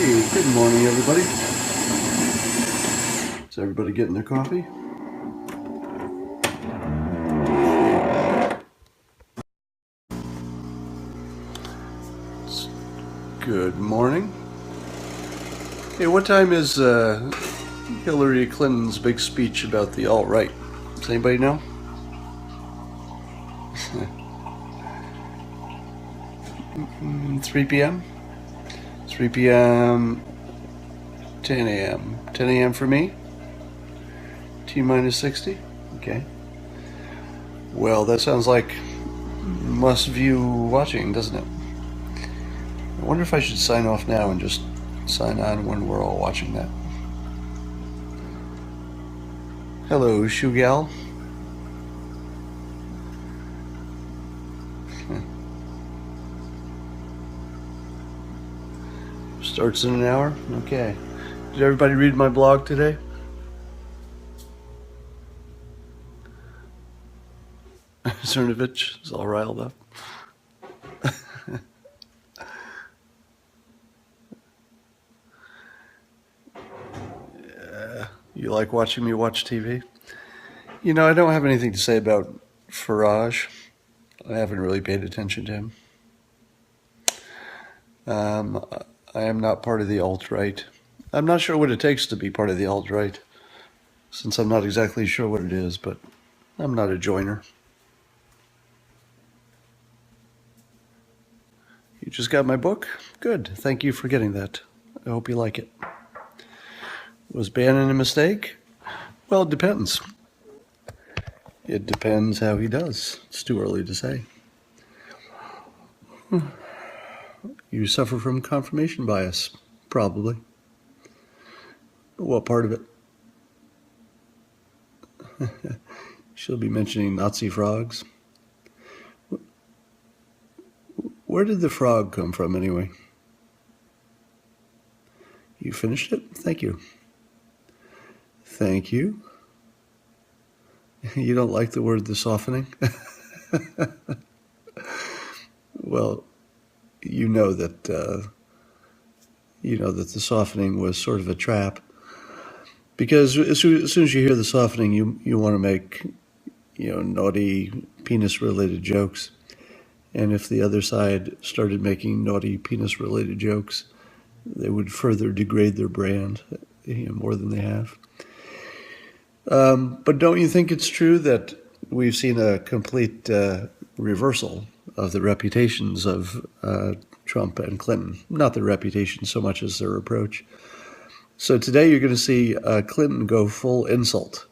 Hey, good morning, everybody. Is everybody getting their coffee? Good morning. Hey, what time is Hillary Clinton's big speech about the alt-right? Does anybody know? 3 p.m.? 3 p.m., 10 a.m. 10 a.m. for me? T minus 60? Okay. Well, that sounds like must-view watching, doesn't it? I wonder if I should sign off now and just sign on when we're all watching that. Hello, Shugal. Starts in an hour? Okay. Did everybody read my blog today? Cernovich is all riled up. You like watching me watch TV? You know, I don't have anything to say about Farage. I haven't really paid attention to him. I am not part of the alt-right. I'm not sure what it takes to be part of the alt-right, since I'm not exactly sure what it is, but I'm not a joiner. You just got my book? Good. Thank you for getting that. I hope you like it. Was Bannon a mistake? Well, it depends. It depends how he does. It's too early to say. You suffer from confirmation bias, probably. What part of it? She'll be mentioning Nazi frogs. Where did the frog come from, anyway? You finished it? Thank you. Thank you. You don't like the word the softening? Well, you know that the softening was sort of a trap, because as soon as you hear the softening, you want to make naughty penis-related jokes, and if the other side started making naughty penis-related jokes, they would further degrade their brand more than they have. But don't you think it's true that we've seen a complete reversal of the reputations of Trump and Clinton? Not their reputation so much as their approach. So today you're going to see Clinton go full insult.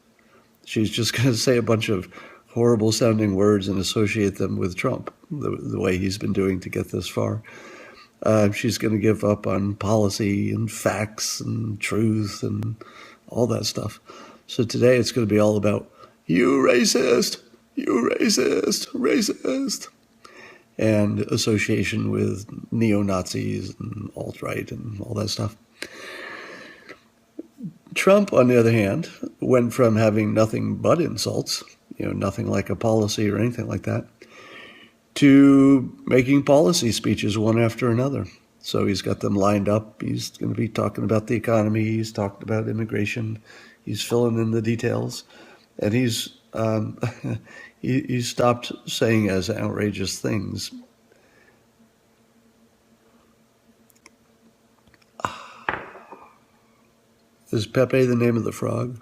She's just going to say a bunch of horrible sounding words and associate them with Trump, the way he's been doing to get this far. She's going to give up on policy and facts and truth and all that stuff. So today it's going to be all about, you racist, racist, and association with neo-Nazis and alt-right and all that stuff. Trump, on the other hand, went from having nothing but insults, nothing like a policy or anything like that, to making policy speeches one after another. So he's got them lined up. He's going to be talking about the economy. He's talking about immigration. He's filling in the details. And he's stopped saying as outrageous things. Is Pepe the name of the frog?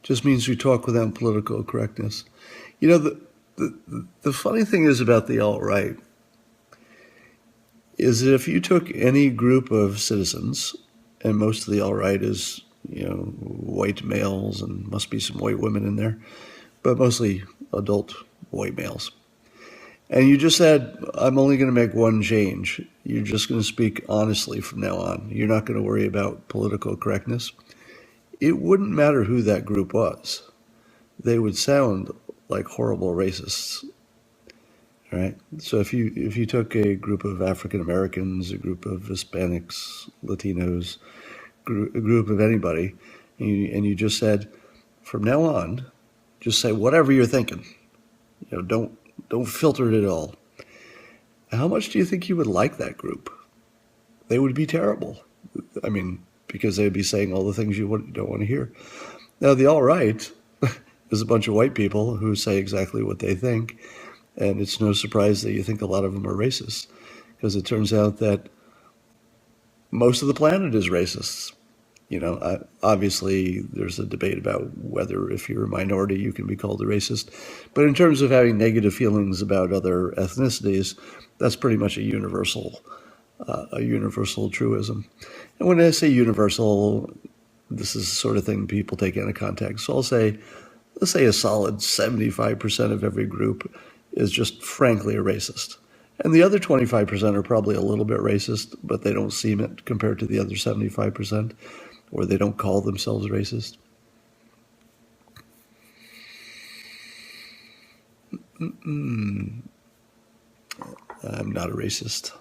Just means we talk without political correctness. The funny thing is about the alt-right is that if you took any group of citizens, and most of the alt-right is, white males, and must be some white women in there, but mostly adult white males, and you just said, I'm only going to make one change. You're just going to speak honestly from now on. You're not going to worry about political correctness. It wouldn't matter who that group was. They would sound like horrible racists, right? So if you took a group of African Americans, a group of Hispanics, Latinos, a group of anybody, and you just said, from now on, just say whatever you're thinking. Don't filter it at all. How much do you think you would like that group? they would be terrible. I mean, because they'd be saying all the things you don't want to hear. Now, the alt-right is a bunch of white people who say exactly what they think, and it's no surprise that you think a lot of them are racist, because it turns out that most of the planet is racist. Obviously, there's a debate about whether if you're a minority you can be called a racist. But in terms of having negative feelings about other ethnicities, that's pretty much a universal truism. And when I say universal, this is the sort of thing people take out of context. So let's say a solid 75% of every group is just frankly a racist. And the other 25% are probably a little bit racist, but they don't seem it compared to the other 75%, or they don't call themselves racist. I'm not a racist.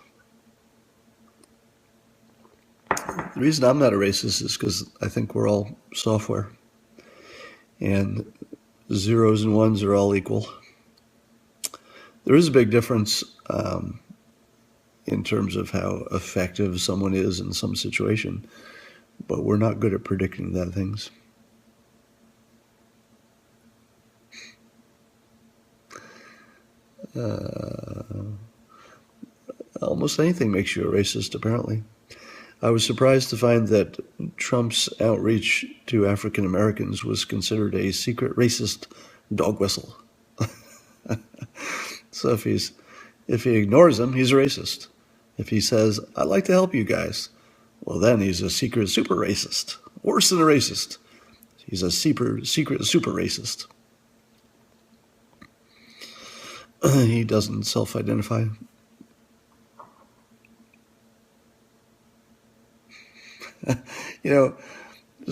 The reason I'm not a racist is because I think we're all software, and zeros and ones are all equal. There is a big difference in terms of how effective someone is in some situation, but we're not good at predicting that things. Almost anything makes you a racist, apparently. I was surprised to find that Trump's outreach to African Americans was considered a secret racist dog whistle. So if he ignores them, he's a racist. If he says, "I'd like to help you guys," well, then he's a secret super racist. Worse than a racist. He's a secret super racist. He doesn't self-identify.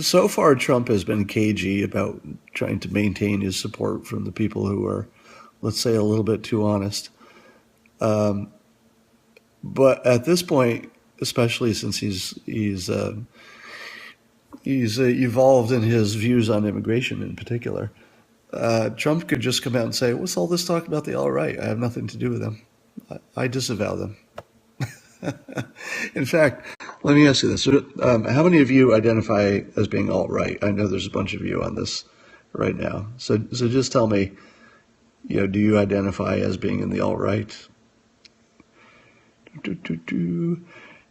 So far Trump has been cagey about trying to maintain his support from the people who are, let's say, a little bit too honest. But at this point, especially since he's evolved in his views on immigration in particular, Trump could just come out and say, "What's all this talk about the alt-right? I have nothing to do with them. I disavow them." In fact, let me ask you this. How many of you identify as being alt-right? I know there's a bunch of you on this right now. So just tell me, do you identify as being in the alt-right?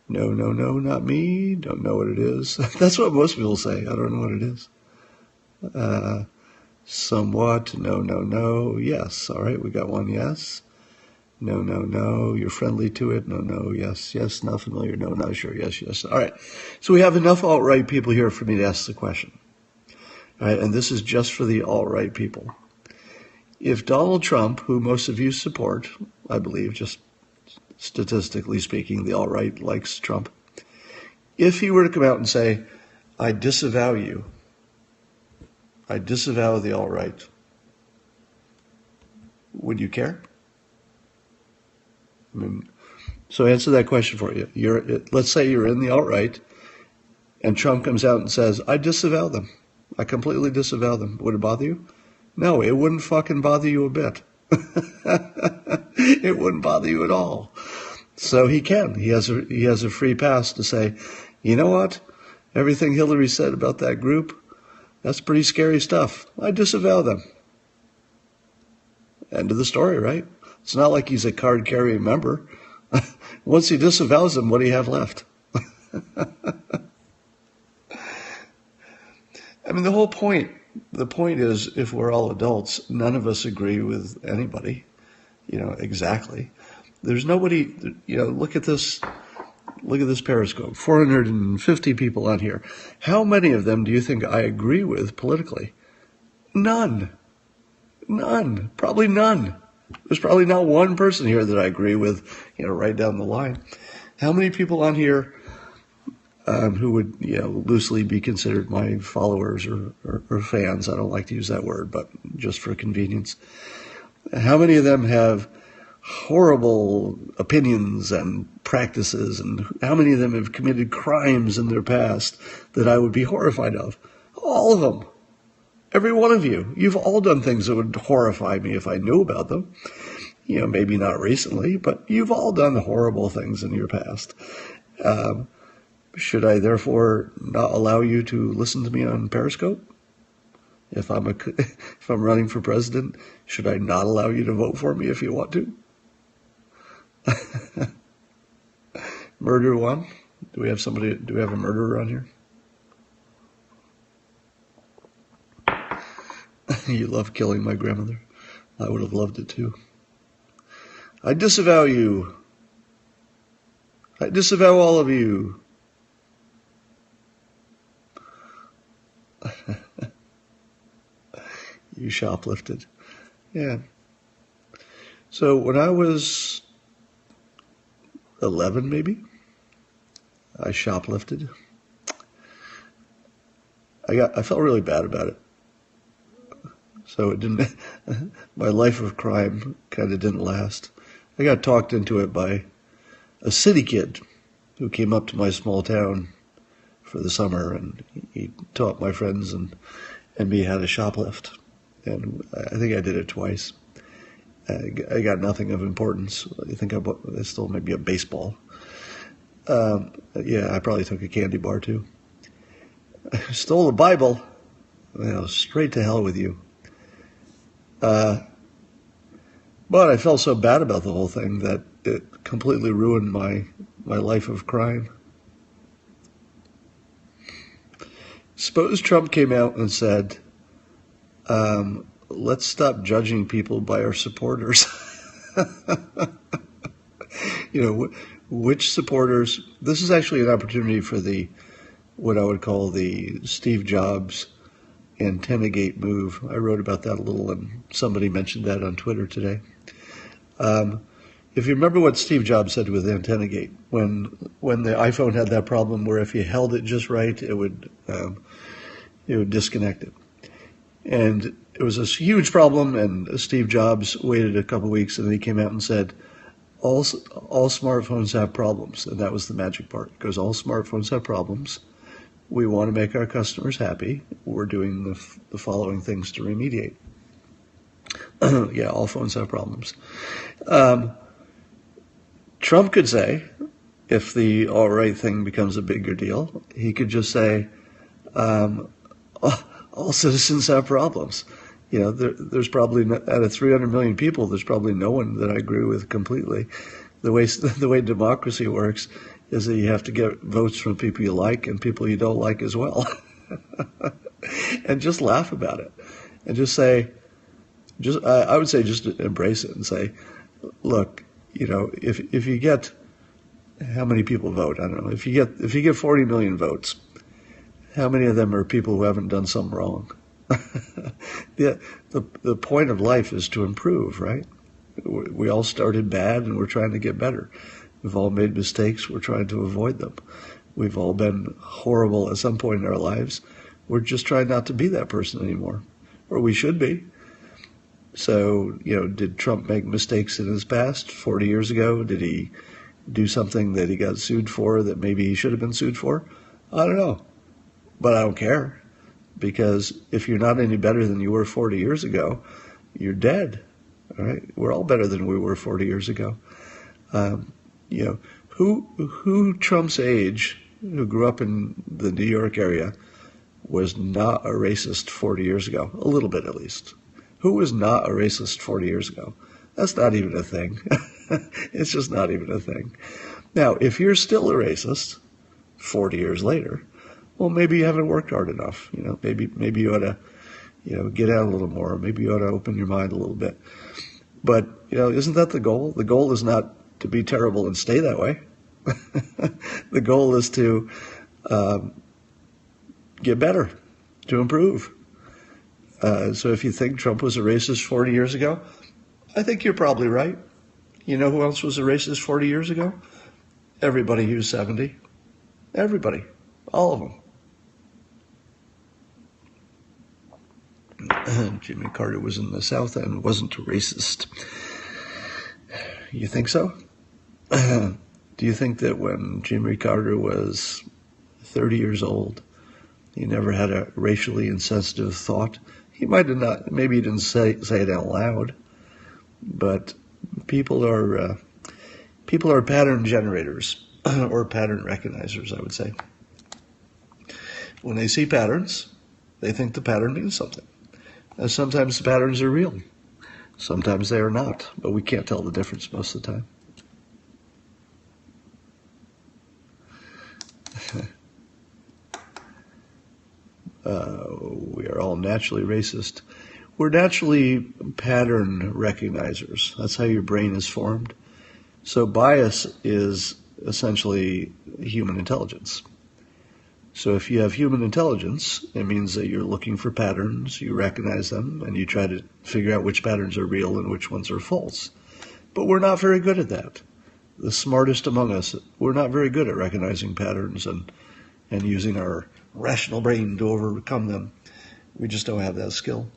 No, not me. Don't know what it is. That's what most people say. I don't know what it is. Somewhat. No. Yes. All right, we got one yes. No. You're friendly to it. No. Yes. Not familiar. No, not sure. Yes. All right. So we have enough alt-right people here for me to ask the question. All right, and this is just for the alt-right people. If Donald Trump, who most of you support, I believe, just statistically speaking, the alt-right likes Trump. If he were to come out and say, "I disavow you. I disavow the alt-right," would you care? So answer that question for you. Let's say you're in the alt-right, and Trump comes out and says, "I disavow them. I completely disavow them." Would it bother you? No, it wouldn't fucking bother you a bit. It wouldn't bother you at all. So he can. He has a free pass to say, "You know what? Everything Hillary said about that group, that's pretty scary stuff. I disavow them." End of the story, right? It's not like he's a card-carrying member. Once he disavows them, what do you have left? I mean, the point is, if we're all adults, none of us agree with anybody, exactly. There's nobody, look at this Periscope, 450 people on here. How many of them do you think I agree with politically? None. Probably none. There's probably not one person here that I agree with, right down the line. How many people on here who would, loosely be considered my followers or fans? I don't like to use that word, but just for convenience. How many of them have horrible opinions and practices, and how many of them have committed crimes in their past that I would be horrified of? All of them. Every one of you. You've all done things that would horrify me if I knew about them. Maybe not recently, but you've all done horrible things in your past. Should I therefore not allow you to listen to me on Periscope? If I'm if I'm running for president, should I not allow you to vote for me if you want to? Murder one? Do we have somebody? Do we have a murderer on here? You love killing my grandmother. I would have loved it too. I disavow you. I disavow all of you. You shoplifted. Yeah. So when I was 11, maybe, I shoplifted. I felt really bad about it. So it didn't, my life of crime kind of didn't last. I got talked into it by a city kid who came up to my small town for the summer, and he taught my friends and me how to shoplift. And I think I did it twice. I got nothing of importance. I think I stole maybe a baseball. Yeah, I probably took a candy bar too. I stole a Bible. Well, straight to hell with you. But I felt so bad about the whole thing that it completely ruined my life of crime. Suppose Trump came out and said, let's stop judging people by our supporters. You know, which supporters, this is actually an opportunity for what I would call the Steve Jobs Antennagate move. I wrote about that a little, and somebody mentioned that on Twitter today. If you remember what Steve Jobs said with Antennagate, when the iPhone had that problem where if you held it just right, it would disconnect it. And it was a huge problem, and Steve Jobs waited a couple of weeks, and then he came out and said, all smartphones have problems. And that was the magic part, because all smartphones have problems. We want to make our customers happy. We're doing the following things to remediate. Yeah, all phones have problems. Trump could say, if the all right thing becomes a bigger deal, he could just say, all citizens have problems. You know, there's probably, out of 300 million people, there's probably no one that I agree with completely. The way democracy works is that you have to get votes from people you like and people you don't like as well. And just laugh about it. And just say, I would say just embrace it and say, look, you know, if you get, how many people vote? I don't know. If you get 40 million votes, how many of them are people who haven't done something wrong? The point of life is to improve, right? We all started bad and we're trying to get better. We've all made mistakes. We're trying to avoid them. We've all been horrible at some point in our lives. We're just trying not to be that person anymore, or we should be. So, you know, did Trump make mistakes in his past 40 years ago? Did he do something that he got sued for that maybe he should have been sued for? I don't know. But I don't care, because if you're not any better than you were 40 years ago, you're dead. All right? We're all better than we were 40 years ago. You know, who Trump's age, who grew up in the New York area, was not a racist 40 years ago? A little bit, at least. Who was not a racist 40 years ago? That's not even a thing. It's just not even a thing. Now, if you're still a racist 40 years later, well, maybe you haven't worked hard enough. You know, maybe you ought to, you know, get out a little more. Maybe you ought to open your mind a little bit. But, you know, isn't that the goal? The goal is not to be terrible and stay that way. The goal is to get better, to improve. So if you think Trump was a racist 40 years ago, I think you're probably right. You know who else was a racist 40 years ago? Everybody who's 70. Everybody. All of them. Jimmy Carter was in the South and wasn't a racist. You think so? Do you think that when Jimmy Carter was 30 years old, he never had a racially insensitive thought? He might have not, maybe he didn't say it out loud, but people are pattern generators. or pattern recognizers, I would say. When they see patterns, they think the pattern means something. And sometimes the patterns are real. Sometimes they are not, but we can't tell the difference most of the time. We are all naturally racist. We're naturally pattern recognizers. That's how your brain is formed. So bias is essentially human intelligence. So if you have human intelligence, it means that you're looking for patterns, you recognize them, and you try to figure out which patterns are real and which ones are false. But we're not very good at that. The smartest among us, we're not very good at recognizing patterns and using our rational brain to overcome them. We just don't have that skill.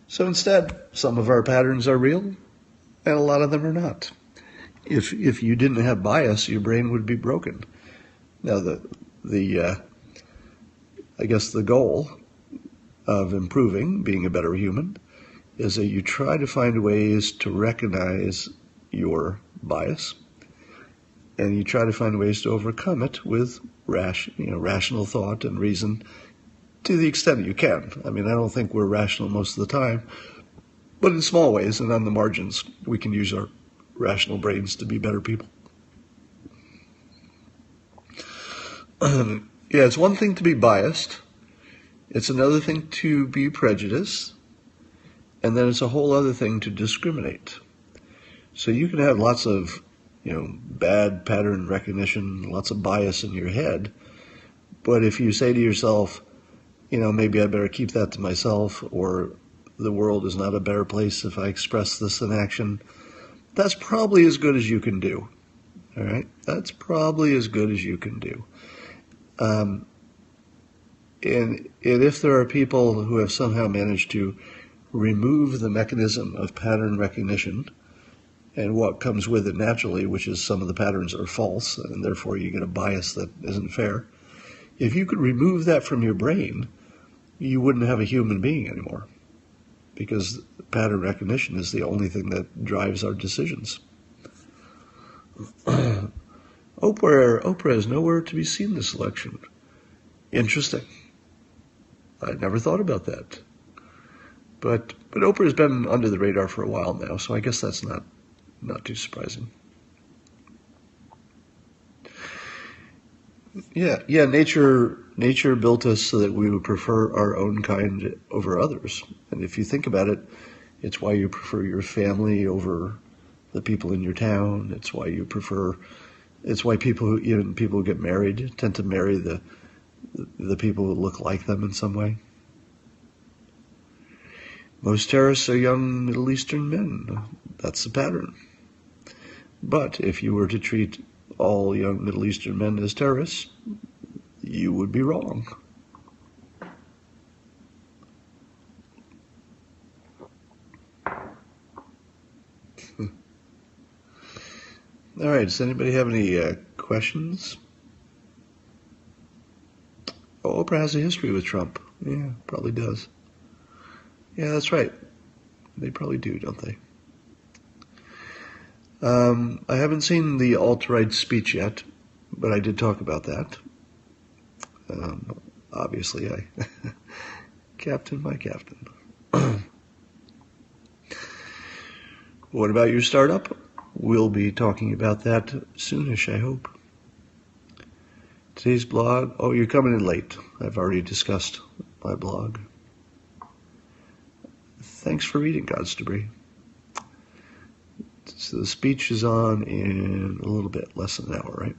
So instead, some of our patterns are real, and a lot of them are not. If you didn't have bias, your brain would be broken. Now, I guess the goal of improving, being a better human, is that you try to find ways to recognize your bias, and you try to find ways to overcome it with rational thought and reason to the extent that you can. I mean, I don't think we're rational most of the time, but in small ways and on the margins, we can use our rational brains to be better people. Yeah, it's one thing to be biased. It's another thing to be prejudiced. And then it's a whole other thing to discriminate. So you can have lots of, bad pattern recognition, lots of bias in your head. But if you say to yourself, maybe I better keep that to myself, or the world is not a better place if I express this in action, that's probably as good as you can do. All right? That's probably as good as you can do. And if there are people who have somehow managed to remove the mechanism of pattern recognition and what comes with it naturally, which is some of the patterns are false, and therefore you get a bias that isn't fair, if you could remove that from your brain, you wouldn't have a human being anymore, because pattern recognition is the only thing that drives our decisions. Oprah is nowhere to be seen this election. Interesting. I never thought about that. But Oprah has been under the radar for a while now, so I guess that's not too surprising. Yeah. Nature built us so that we would prefer our own kind over others. And if you think about it, it's why you prefer your family over the people in your town. It's why people who get married tend to marry the people who look like them in some way. Most terrorists are young Middle Eastern men. That's the pattern. But if you were to treat all young Middle Eastern men as terrorists, you would be wrong. All right, does anybody have any questions? Oh, Oprah has a history with Trump. Yeah, probably does. Yeah, that's right. They probably do, don't they? I haven't seen the alt-right speech yet, but I did talk about that. Obviously, I captain my captain. What about your startup? We'll be talking about that soonish, I hope. Today's blog. Oh, you're coming in late. I've already discussed my blog. Thanks for reading, God's Debris. So the speech is on in a little bit, less than an hour, right?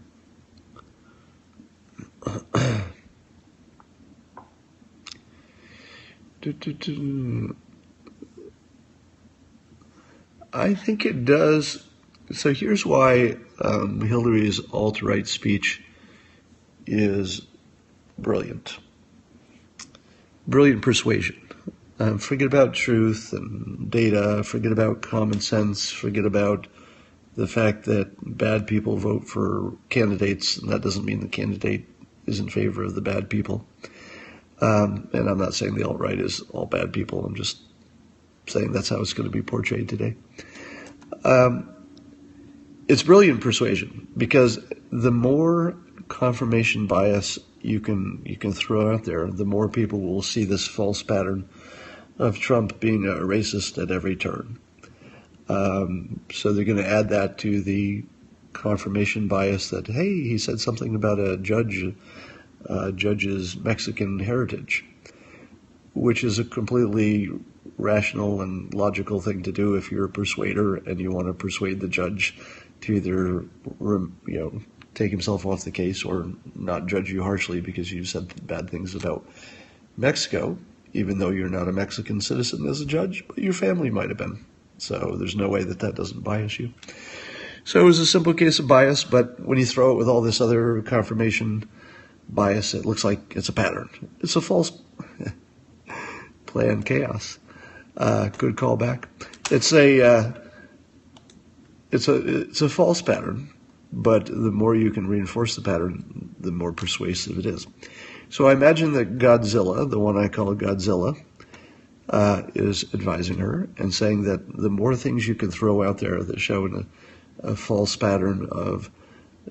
I think it does. So here's why Hillary's alt-right speech is brilliant. Brilliant persuasion. Forget about truth and data, forget about common sense, forget about the fact that bad people vote for candidates, and that doesn't mean the candidate is in favor of the bad people. And I'm not saying the alt-right is all bad people, I'm just saying that's how it's going to be portrayed today. It's brilliant persuasion, because the more confirmation bias you can throw out there, the more people will see this false pattern of Trump being a racist at every turn. So they're going to add that to the confirmation bias that, hey, he said something about a judge's Mexican heritage, which is a completely rational and logical thing to do if you're a persuader and you want to persuade the judge to either take himself off the case or not judge you harshly because you said bad things about Mexico, even though you're not a Mexican citizen as a judge, but your family might have been. So there's no way that doesn't bias you. So it was a simple case of bias, but when you throw it with all this other confirmation bias, it looks like it's a pattern. It's a false planned chaos. Good callback. It's a false pattern, but the more you can reinforce the pattern, the more persuasive it is. So I imagine that Godzilla, the one I call Godzilla, is advising her and saying that the more things you can throw out there that show a false pattern of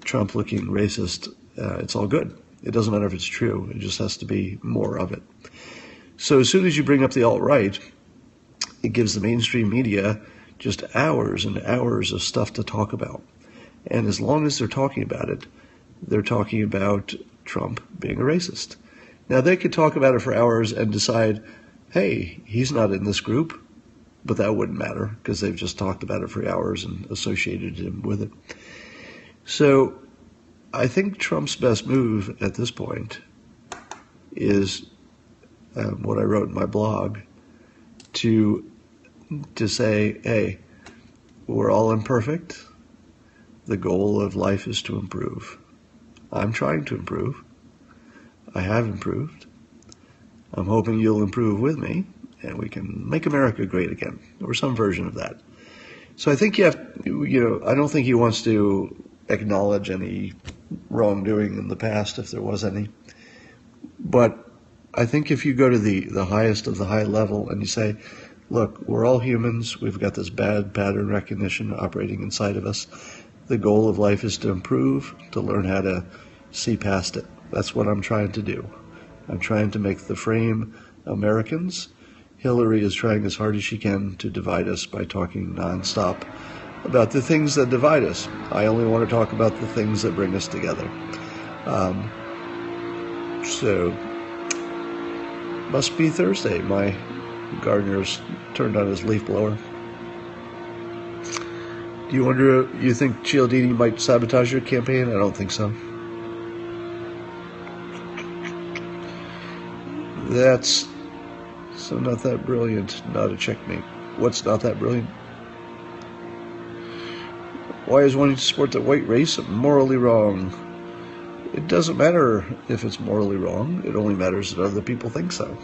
Trump looking racist, it's all good. It doesn't matter if it's true. It just has to be more of it. So as soon as you bring up the alt-right, it gives the mainstream media just hours and hours of stuff to talk about. And as long as they're talking about it, they're talking about Trump being a racist. Now, they could talk about it for hours and decide, hey, he's not in this group, but that wouldn't matter because they've just talked about it for hours and associated him with it. So I think Trump's best move at this point is what I wrote in my blog, to say, hey, we're all imperfect. The goal of life is to improve. I'm trying to improve. I have improved. I'm hoping you'll improve with me, and we can make America great again, or some version of that. So I think I don't think he wants to acknowledge any wrongdoing in the past, if there was any. But I think if you go to the highest of the high level and you say, look, we're all humans. We've got this bad pattern recognition operating inside of us. The goal of life is to improve, to learn how to see past it. That's what I'm trying to do. I'm trying to make the frame Americans. Hillary is trying as hard as she can to divide us by talking nonstop about the things that divide us. I only want to talk about the things that bring us together. So, must be Thursday. My gardener's turned on his leaf blower. Do you think Cialdini might sabotage your campaign? I don't think so. That's so not that brilliant, not a checkmate. What's not that brilliant? Why is wanting to support the white race morally wrong? It doesn't matter if it's morally wrong. It only matters that other people think so.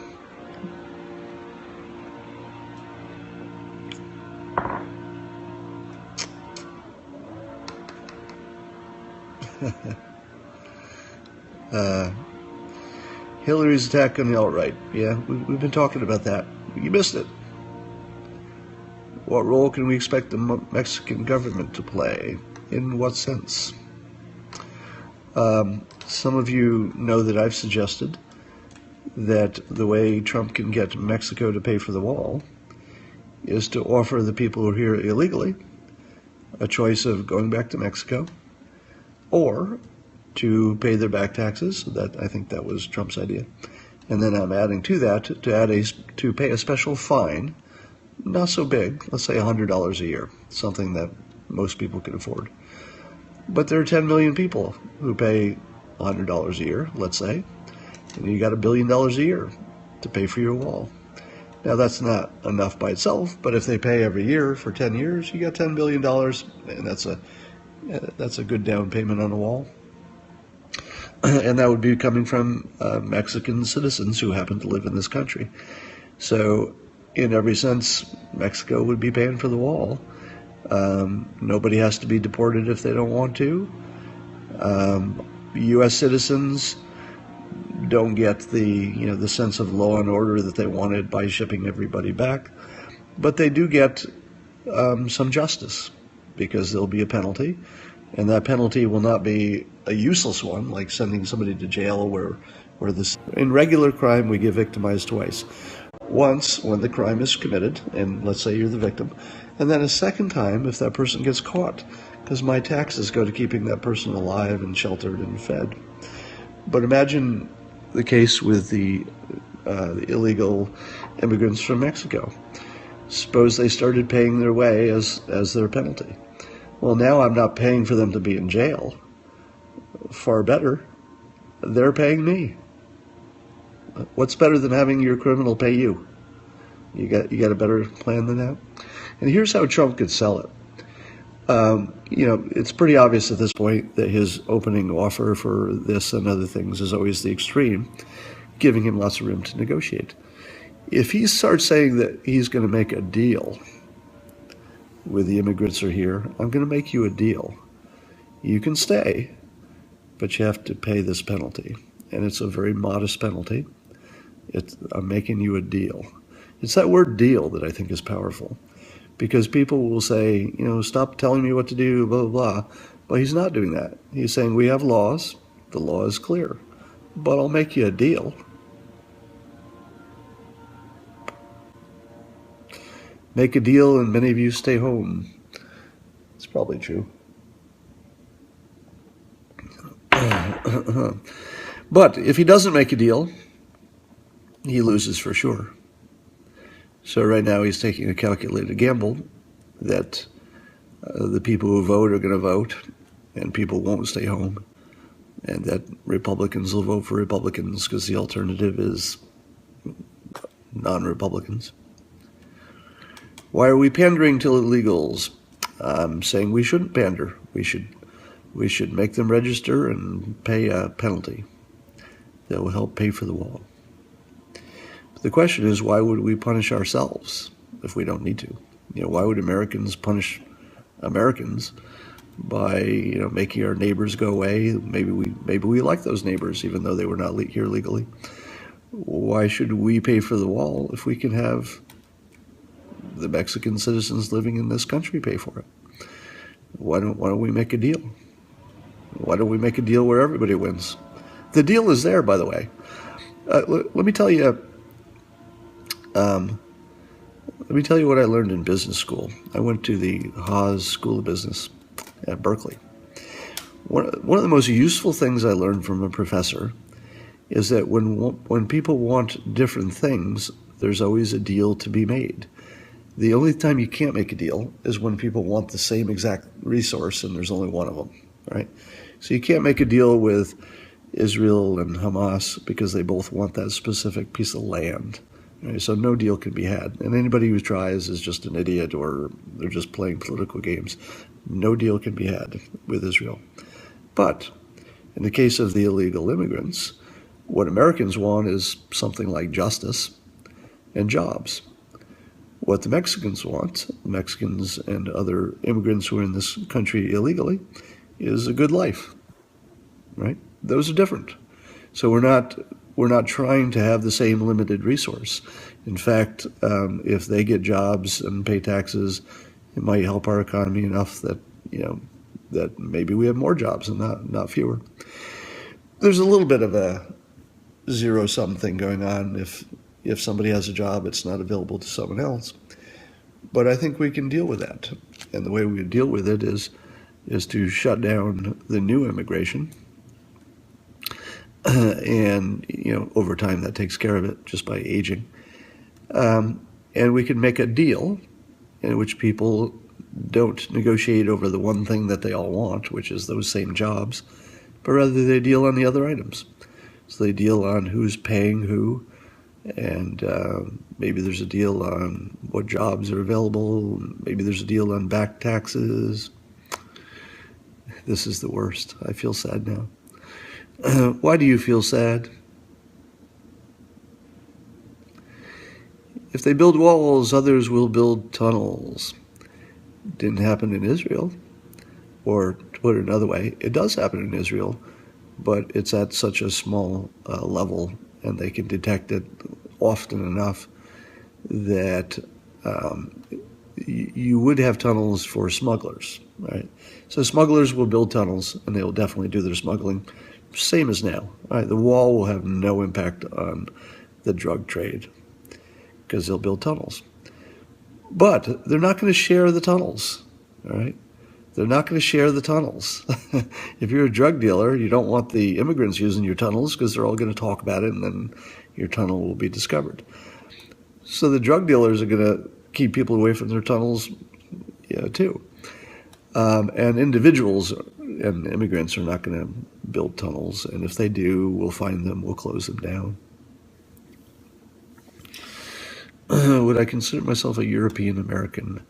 Hillary's attack on the alt-right. Yeah, we've been talking about that. You missed it. What role can we expect the Mexican government to play? In what sense? Some of you know that I've suggested that the way Trump can get Mexico to pay for the wall is to offer the people who are here illegally a choice of going back to Mexico or to pay their back taxes. I think that was Trump's idea. And then I'm adding to that to pay a special fine, not so big, let's say $100 a year, something that most people can afford. But there are 10 million people who pay $100 a year, let's say, and you got $1 billion a year to pay for your wall. Now, that's not enough by itself, but if they pay every year for 10 years, you got $10 billion, and that's a good down payment on a wall. And that would be coming from Mexican citizens who happen to live in this country. So, in every sense, Mexico would be paying for the wall. Nobody has to be deported if they don't want to. U.S. citizens don't get the sense of law and order that they wanted by shipping everybody back, but they do get some justice because there'll be a penalty, and that penalty will not be a useless one, like sending somebody to jail where this. In regular crime, we get victimized twice. Once when the crime is committed, and let's say you're the victim, and then a second time if that person gets caught, because my taxes go to keeping that person alive and sheltered and fed. But imagine the case with the illegal immigrants from Mexico. Suppose they started paying their way as their penalty. Well, now I'm not paying for them to be in jail. Far better, they're paying me. What's better than having your criminal pay you? You got a better plan than that? And here's how Trump could sell it. It's pretty obvious at this point that his opening offer for this and other things is always the extreme, giving him lots of room to negotiate. If he starts saying that he's going to make a deal with the immigrants are here, I'm going to make you a deal. You can stay, but you have to pay this penalty. And it's a very modest penalty. I'm making you a deal. It's that word deal that I think is powerful, because people will say, stop telling me what to do, blah, blah, blah. But he's not doing that. He's saying we have laws. The law is clear, but I'll make you a deal. Make a deal and many of you stay home. It's probably true. But if he doesn't make a deal, he loses for sure. So right now he's taking a calculated gamble that the people who vote are going to vote and people won't stay home, and that Republicans will vote for Republicans because the alternative is non-Republicans. Why are we pandering to illegals? I'm saying we shouldn't pander. We should make them register and pay a penalty that will help pay for the wall. But the question is, why would we punish ourselves if we don't need to? Why would Americans punish Americans by making our neighbors go away? Maybe we like those neighbors even though they were not here legally. Why should we pay for the wall if we can have the Mexican citizens living in this country pay for it? Why don't we make a deal? Why don't we make a deal where everybody wins? The deal is there, by the way. Let me tell you. Let me tell you what I learned in business school. I went to the Haas School of Business at Berkeley. One of the most useful things I learned from a professor is that when people want different things, there's always a deal to be made. The only time you can't make a deal is when people want the same exact resource and there's only one of them, right? So you can't make a deal with Israel and Hamas because they both want that specific piece of land. Right? So no deal can be had. And anybody who tries is just an idiot or they're just playing political games. No deal can be had with Israel. But in the case of the illegal immigrants, what Americans want is something like justice and jobs. What the Mexicans want, Mexicans and other immigrants who are in this country illegally, is a good life, right? Those are different. So we're not trying to have the same limited resource. In fact, if they get jobs and pay taxes, it might help our economy enough that that maybe we have more jobs and not fewer. There's a little bit of a zero-sum thing going on. If somebody has a job, it's not available to someone else. But I think we can deal with that. And the way we deal with it is to shut down the new immigration. And, over time that takes care of it just by aging. And we can make a deal in which people don't negotiate over the one thing that they all want, which is those same jobs, but rather they deal on the other items. So they deal on who's paying who, and maybe there's a deal on what jobs are available. Maybe there's a deal on back taxes. This is the worst. I feel sad now. Why do you feel sad? If they build walls, others will build tunnels. Didn't happen in Israel. Or to put it another way, it does happen in Israel, but it's at such a small level, and they can detect it often enough that you would have tunnels for smugglers, right? So smugglers will build tunnels, and they will definitely do their smuggling, same as now. Right? The wall will have no impact on the drug trade because they'll build tunnels. But they're not going to share the tunnels, all right? They're not going to share the tunnels. If you're a drug dealer, you don't want the immigrants using your tunnels because they're all going to talk about it, and then your tunnel will be discovered. So the drug dealers are going to keep people away from their tunnels, too. And individuals and immigrants are not going to build tunnels, and if they do, we'll find them, we'll close them down. Would I consider myself a European American?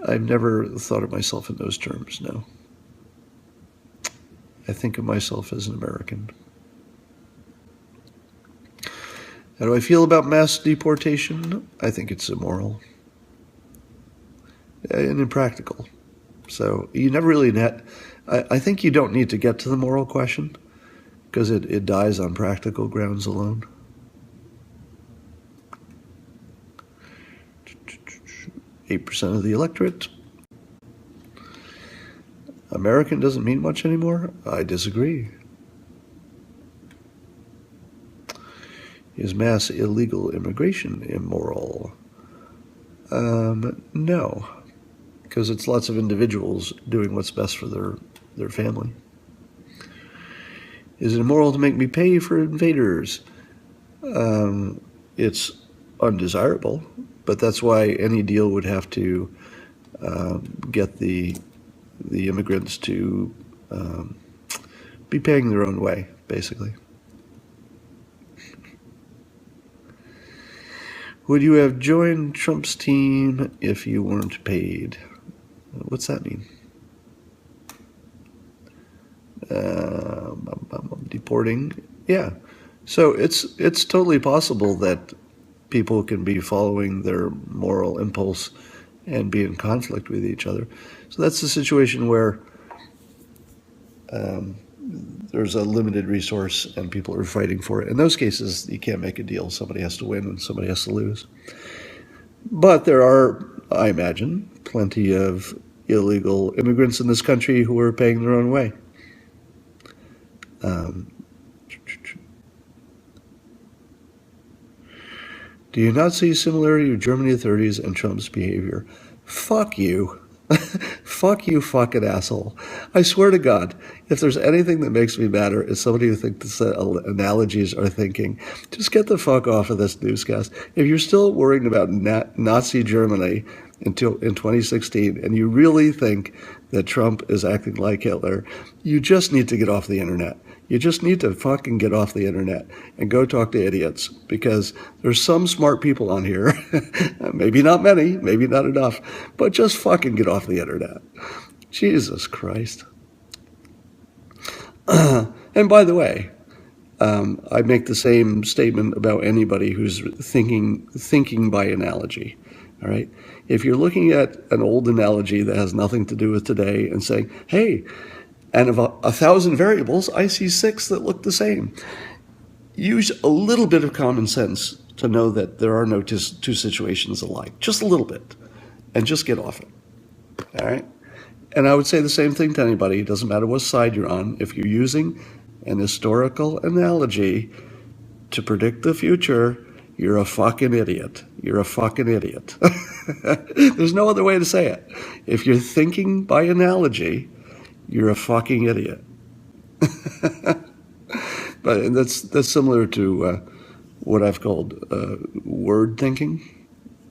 I've never thought of myself in those terms, no. I think of myself as an American. How do I feel about mass deportation? I think it's immoral and impractical. So you never really I think you don't need to get to the moral question because it dies on practical grounds alone. 8% of the electorate. American doesn't mean much anymore? I disagree. Is mass illegal immigration immoral? No, because it's lots of individuals doing what's best for their family. Is it immoral to make me pay for invaders? It's undesirable, but that's why any deal would have to get the immigrants to be paying their own way, basically. Would you have joined Trump's team if you weren't paid? What's that mean? Deporting? Yeah. So it's totally possible that people can be following their moral impulse and be in conflict with each other. So that's a situation where there's a limited resource and people are fighting for it. In those cases, you can't make a deal. Somebody has to win and somebody has to lose. But there are, I imagine, plenty of illegal immigrants in this country who are paying their own way. Do you not see similarity with Germany authorities and Trump's behavior? Fuck you. Fuck you, fucking asshole. I swear to God, if there's anything that makes me madder, it's somebody who thinks that analogies are thinking. Just get the fuck off of this newscast. If you're still worrying about Nazi Germany in 2016 and you really think that Trump is acting like Hitler, you just need to get off the internet. You just need to fucking get off the internet and go talk to idiots, because there's some smart people on here, maybe not many, maybe not enough, but just fucking get off the internet. Jesus Christ. And by the way, I make the same statement about anybody who's thinking by analogy. All right. If you're looking at an old analogy that has nothing to do with today and saying, hey, and of 1,000 variables, I see 6 that look the same. Use a little bit of common sense to know that there are no two situations alike. Just a little bit. And just get off it. All right? And I would say the same thing to anybody. It doesn't matter what side you're on. If you're using an historical analogy to predict the future, you're a fucking idiot. You're a fucking idiot. There's no other way to say it. If you're thinking by analogy, you're a fucking idiot. But that's similar to what I've called word thinking,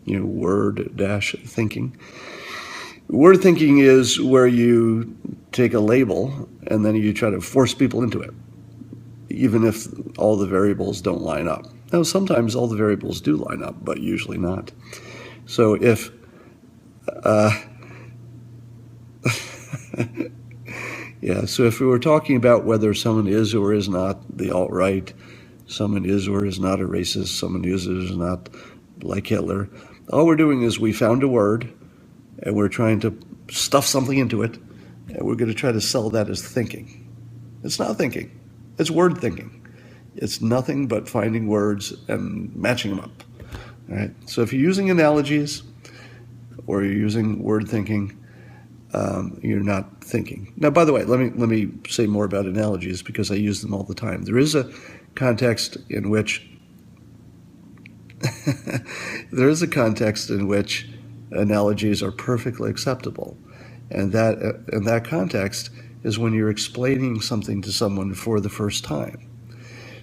word-thinking. Word thinking is where you take a label and then you try to force people into it, even if all the variables don't line up. Now, sometimes all the variables do line up, but usually not. So if so if we were talking about whether someone is or is not the alt-right, someone is or is not a racist, someone is or is not like Hitler, all we're doing is we found a word and we're trying to stuff something into it, and we're going to try to sell that as thinking. It's not thinking. It's word thinking. It's nothing but finding words and matching them up. All right? So if you're using analogies or you're using word thinking, you're not thinking. Now, by the way, let me say more about analogies because I use them all the time. There is a context in which analogies are perfectly acceptable, and that context is when you're explaining something to someone for the first time.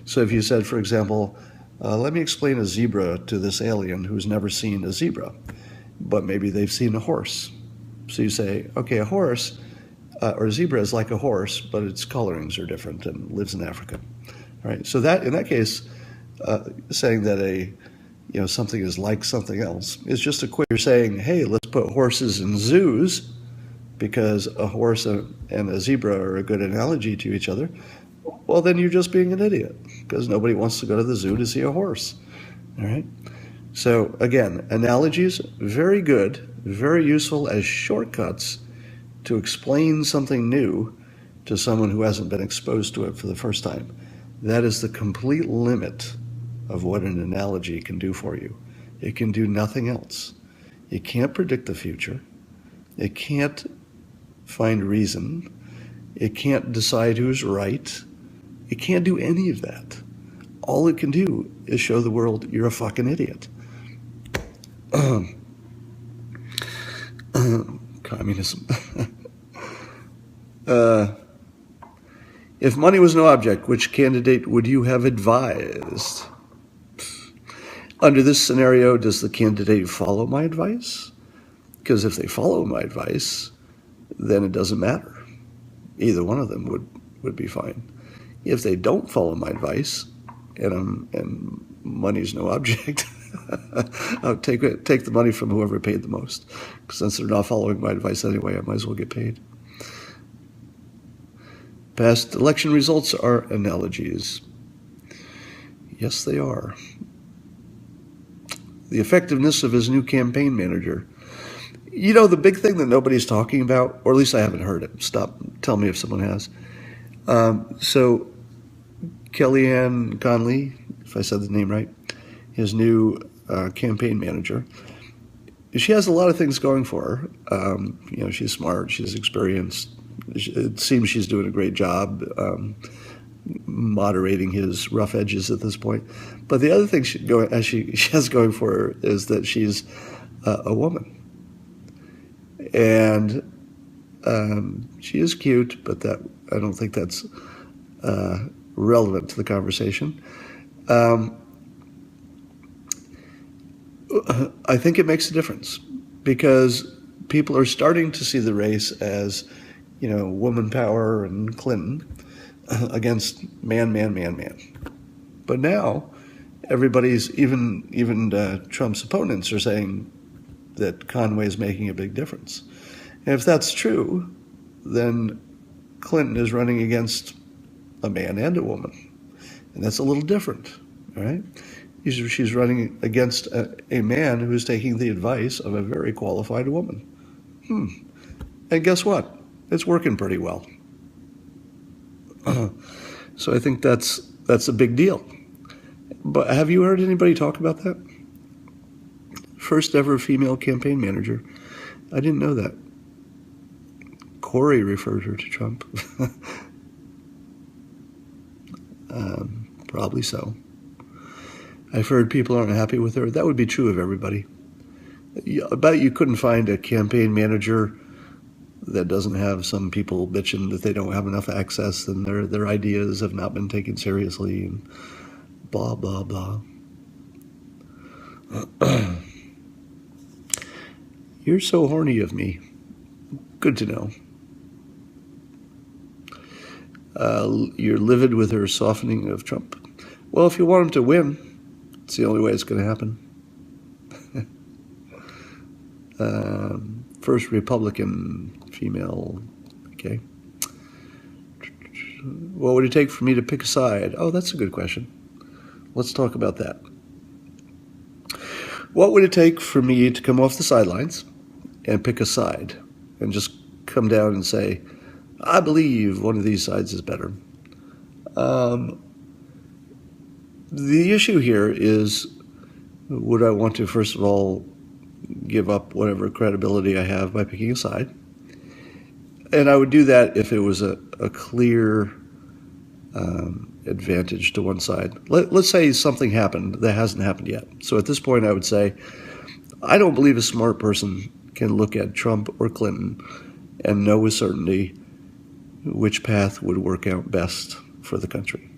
So if you said, for example, let me explain a zebra to this alien who's never seen a zebra, but maybe they've seen a horse. So you say, okay, a horse or a zebra is like a horse, but its colorings are different and lives in Africa. All right. So that in that case, saying that something is like something else is just a quick. You're saying, hey, let's put horses in zoos because a horse and a zebra are a good analogy to each other. Well, then you're just being an idiot because nobody wants to go to the zoo to see a horse. All right. So again, analogies, very good, very useful as shortcuts to explain something new to someone who hasn't been exposed to it for the first time. That is the complete limit of what an analogy can do for you. It can do nothing else. It can't predict the future. It can't find reason. It can't decide who's right. It can't do any of that. All it can do is show the world you're a fucking idiot. Communism. If money was no object, which candidate would you have advised? Under this scenario, does the candidate follow my advice? Because if they follow my advice, then it doesn't matter. Either one of them would be fine. If they don't follow my advice, and money's no object, I'll take the money from whoever paid the most. Because since they're not following my advice anyway, I might as well get paid. Past election results are analogies. Yes, they are. The effectiveness of his new campaign manager. You know, the big thing that nobody's talking about, or at least I haven't heard it. Tell me if someone has. So Kellyanne Conway, if I said the name right, his new campaign manager, she has a lot of things going for her. She's smart, she's experienced. It seems she's doing a great job moderating his rough edges at this point. But the other thing she has going for her is that she's a woman. And she is cute, but I don't think that's relevant to the conversation. I think it makes a difference because people are starting to see the race as, woman power and Clinton against man. But now everybody's, even Trump's opponents are saying that Conway is making a big difference. And if that's true, then Clinton is running against a man and a woman. And that's a little different, all right? She's running against a man who's taking the advice of a very qualified woman. And guess what? It's working pretty well. So I think that's a big deal. But have you heard anybody talk about that? First ever female campaign manager. I didn't know that. Corey referred her to Trump. Probably so. I've heard people aren't happy with her. That would be true of everybody. I bet you couldn't find a campaign manager that doesn't have some people bitching that they don't have enough access and their ideas have not been taken seriously and blah, blah, blah. You're so horny of me. Good to know. You're livid with her softening of Trump. Well, if you want him to win, it's the only way it's going to happen. First Republican female, okay. What would it take for me to pick a side? Oh, that's a good question. Let's talk about that. What would it take for me to come off the sidelines and pick a side and just come down and say, I believe one of these sides is better? The issue here is, would I want to, first of all, give up whatever credibility I have by picking a side. And I would do that if it was a clear advantage to one side. Let's say something happened that hasn't happened yet. So at this point, I would say, I don't believe a smart person can look at Trump or Clinton and know with certainty which path would work out best for the country.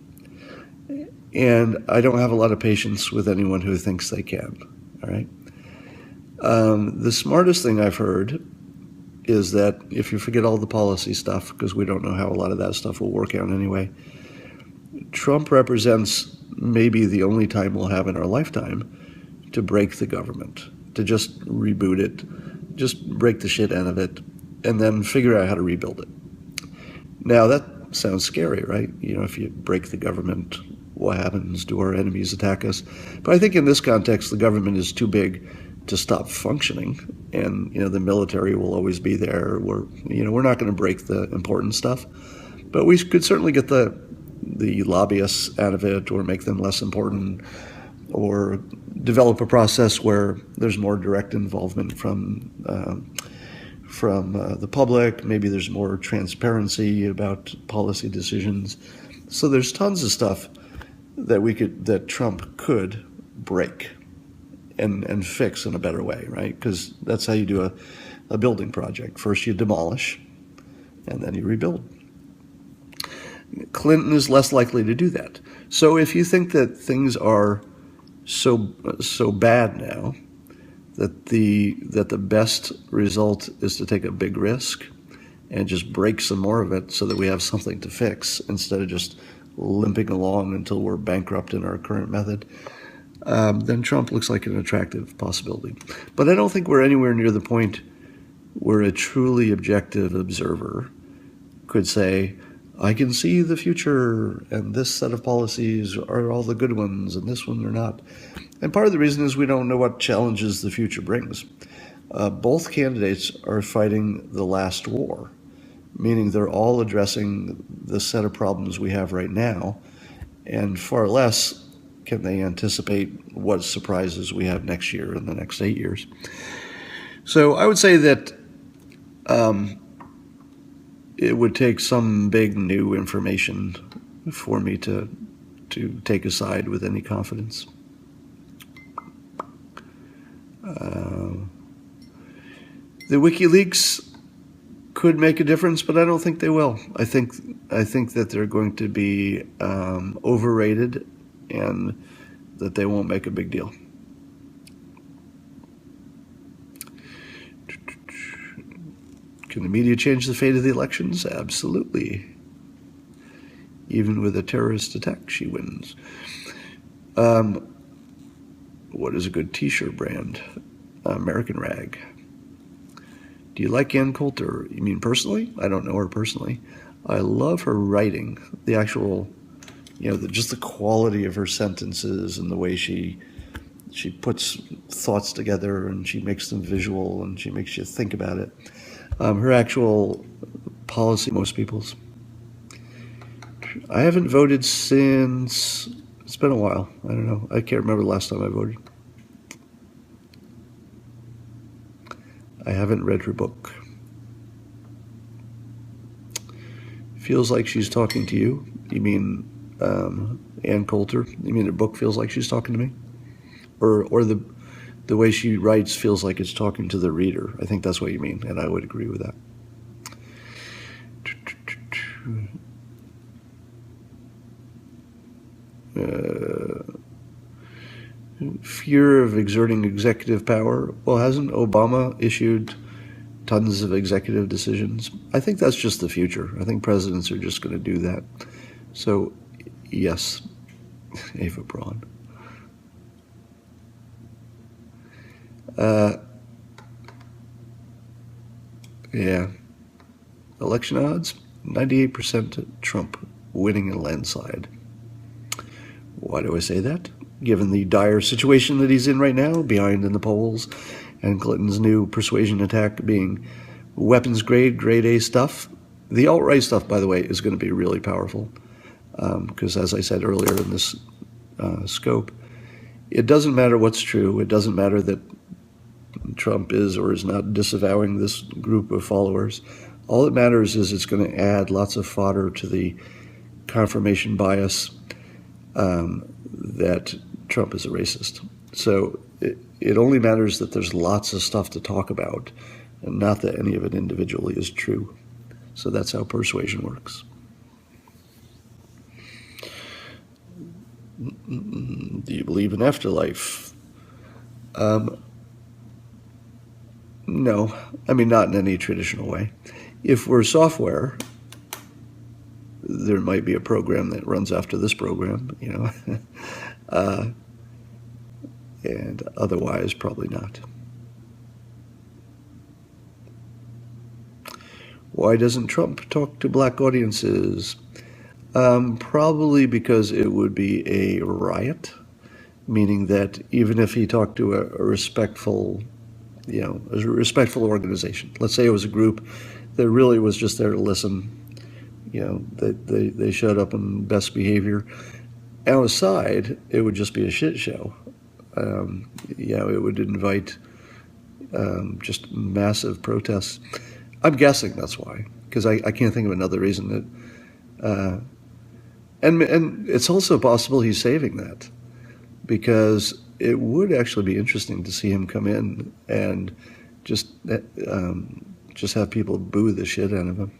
And I don't have a lot of patience with anyone who thinks they can, all right? The smartest thing I've heard is that if you forget all the policy stuff, because we don't know how a lot of that stuff will work out anyway, Trump represents maybe the only time we'll have in our lifetime to break the government, to just reboot it, just break the shit out of it, and then figure out how to rebuild it. Now, that sounds scary, right? You know, if you break the government, what happens? Do our enemies attack us? But I think in this context, the government is too big to stop functioning, and the military will always be there. We're not going to break the important stuff, but we could certainly get the lobbyists out of it, or make them less important, or develop a process where there's more direct involvement from the public. Maybe there's more transparency about policy decisions. So there's tons of stuff that Trump could break and fix in a better way, right? Because that's how you do a building project. First you demolish, and then you rebuild. Clinton is less likely to do that. So if you think that things are so bad now, that the best result is to take a big risk and just break some more of it so that we have something to fix instead of just limping along until we're bankrupt in our current method, then Trump looks like an attractive possibility. But I don't think we're anywhere near the point where a truly objective observer could say, I can see the future, and this set of policies are all the good ones, and this one they're not. And part of the reason is we don't know what challenges the future brings. Both candidates are fighting the last war, meaning they're all addressing the set of problems we have right now, and far less can they anticipate what surprises we have next year and the next 8 years. So I would say that it would take some big new information for me to take a side with any confidence. The WikiLeaks could make a difference, but I don't think they will. I think that they're going to be overrated, and that they won't make a big deal. Can the media change the fate of the elections? Absolutely. Even with a terrorist attack, she wins. What is a good t-shirt brand? American Rag. Do you like Ann Coulter? You mean personally? I don't know her personally. I love her writing. The actual, just the quality of her sentences and the way she puts thoughts together, and she makes them visual, and she makes you think about it. Her actual policy, most people's. I haven't voted since, it's been a while. I don't know. I can't remember the last time I voted. I haven't read her book. Feels like she's talking to you. You mean Ann Coulter? You mean her book feels like she's talking to me? Or the way she writes feels like it's talking to the reader. I think that's what you mean, and I would agree with that. Fear of exerting executive power. Well, hasn't Obama issued tons of executive decisions? I think that's just the future. I think presidents are just going to do that. So, yes, Ava Braun. Yeah. Election odds, 98% Trump winning in a landslide. Why do I say that? Given the dire situation that he's in right now, behind in the polls, and Clinton's new persuasion attack being weapons grade, grade A stuff. The alt-right stuff, by the way, is going to be really powerful because, as I said earlier in this scope, it doesn't matter what's true. It doesn't matter that Trump is or is not disavowing this group of followers. All that matters is it's going to add lots of fodder to the confirmation bias that Trump is a racist. So it only matters that there's lots of stuff to talk about, and not that any of it individually is true. So that's how persuasion works. Do you believe in afterlife? No, I mean, not in any traditional way. If we're software, there might be a program that runs after this program, you know, and otherwise probably not. Why doesn't Trump talk to black audiences? Probably because it would be a riot, meaning that even if he talked to a respectful, you know, a respectful organization, let's say it was a group that really was just there to listen, you know, they showed up in best behavior. Outside, it would just be a shit show. You know, it would invite just massive protests. I'm guessing that's why, because I can't think of another reason that. And it's also possible he's saving that, because it would actually be interesting to see him come in and just have people boo the shit out of him.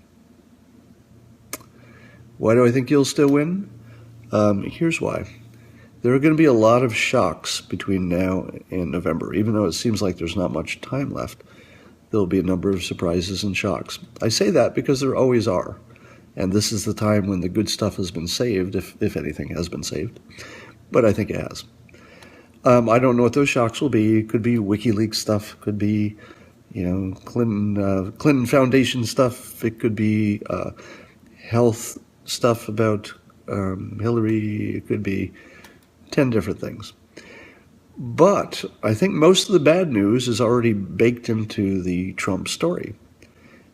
Why do I think he'll still win? Here's why. There are going to be a lot of shocks between now and November. Even though it seems like there's not much time left, there'll be a number of surprises and shocks. I say that because there always are. And this is the time when the good stuff has been saved, if anything has been saved. But I think it has. I don't know what those shocks will be. It could be WikiLeaks stuff. Could be, you know, Clinton Foundation stuff. It could be health stuff about Hillary. It could be 10 different things. But I think most of the bad news is already baked into the Trump story.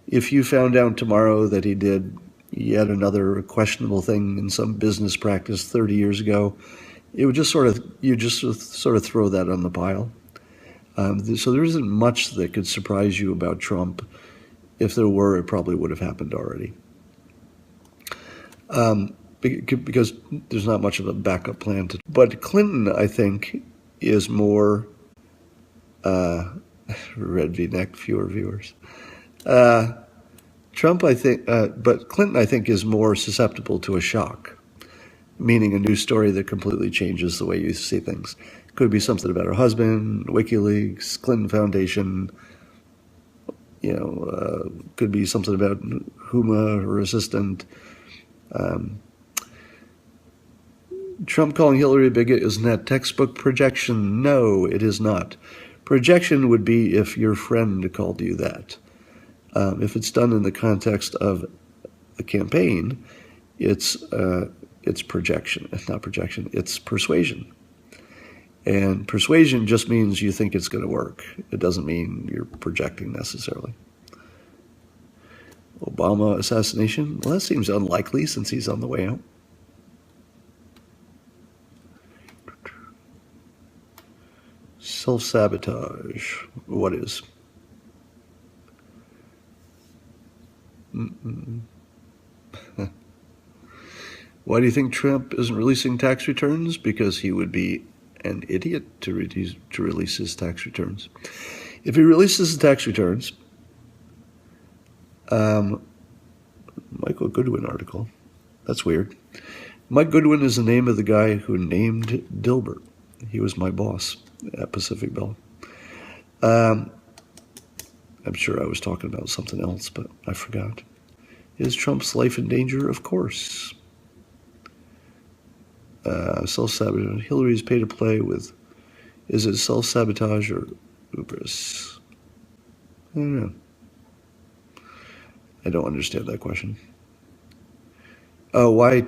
If you found out tomorrow that he did yet another questionable thing in some business practice 30 years ago, it would just sort of throw that on the pile. So there isn't much that could surprise you about Trump. If there were, it probably would have happened already. Because there's not much of a backup plan. But Clinton, I think, is more red V-neck, fewer viewers. Trump, I think, but Clinton, I think, is more susceptible to a shock, meaning a new story that completely changes the way you see things. Could be something about her husband, WikiLeaks, Clinton Foundation. You know, could be something about Huma, her assistant. Trump calling Hillary a bigot, isn't that textbook projection? No, it is not. Projection would be if your friend called you that. If it's done in the context of the campaign, it's projection. It's not projection. It's persuasion. And persuasion just means you think it's going to work. It doesn't mean you're projecting necessarily. Obama assassination? Well, that seems unlikely since he's on the way out. Self-sabotage. What is? Why do you think Trump isn't releasing tax returns? Because he would be an idiot to release his tax returns. If he releases his tax returns, Michael Goodwin article. That's weird. Mike Goodwin is the name of the guy who named Dilbert. He was my boss at Pacific Bell. I'm sure I was talking about something else, but I forgot. Is Trump's life in danger? Of course. Self-sabotage. Hillary's pay to play with. Is it self-sabotage or hubris? I don't know. I don't understand that question. Why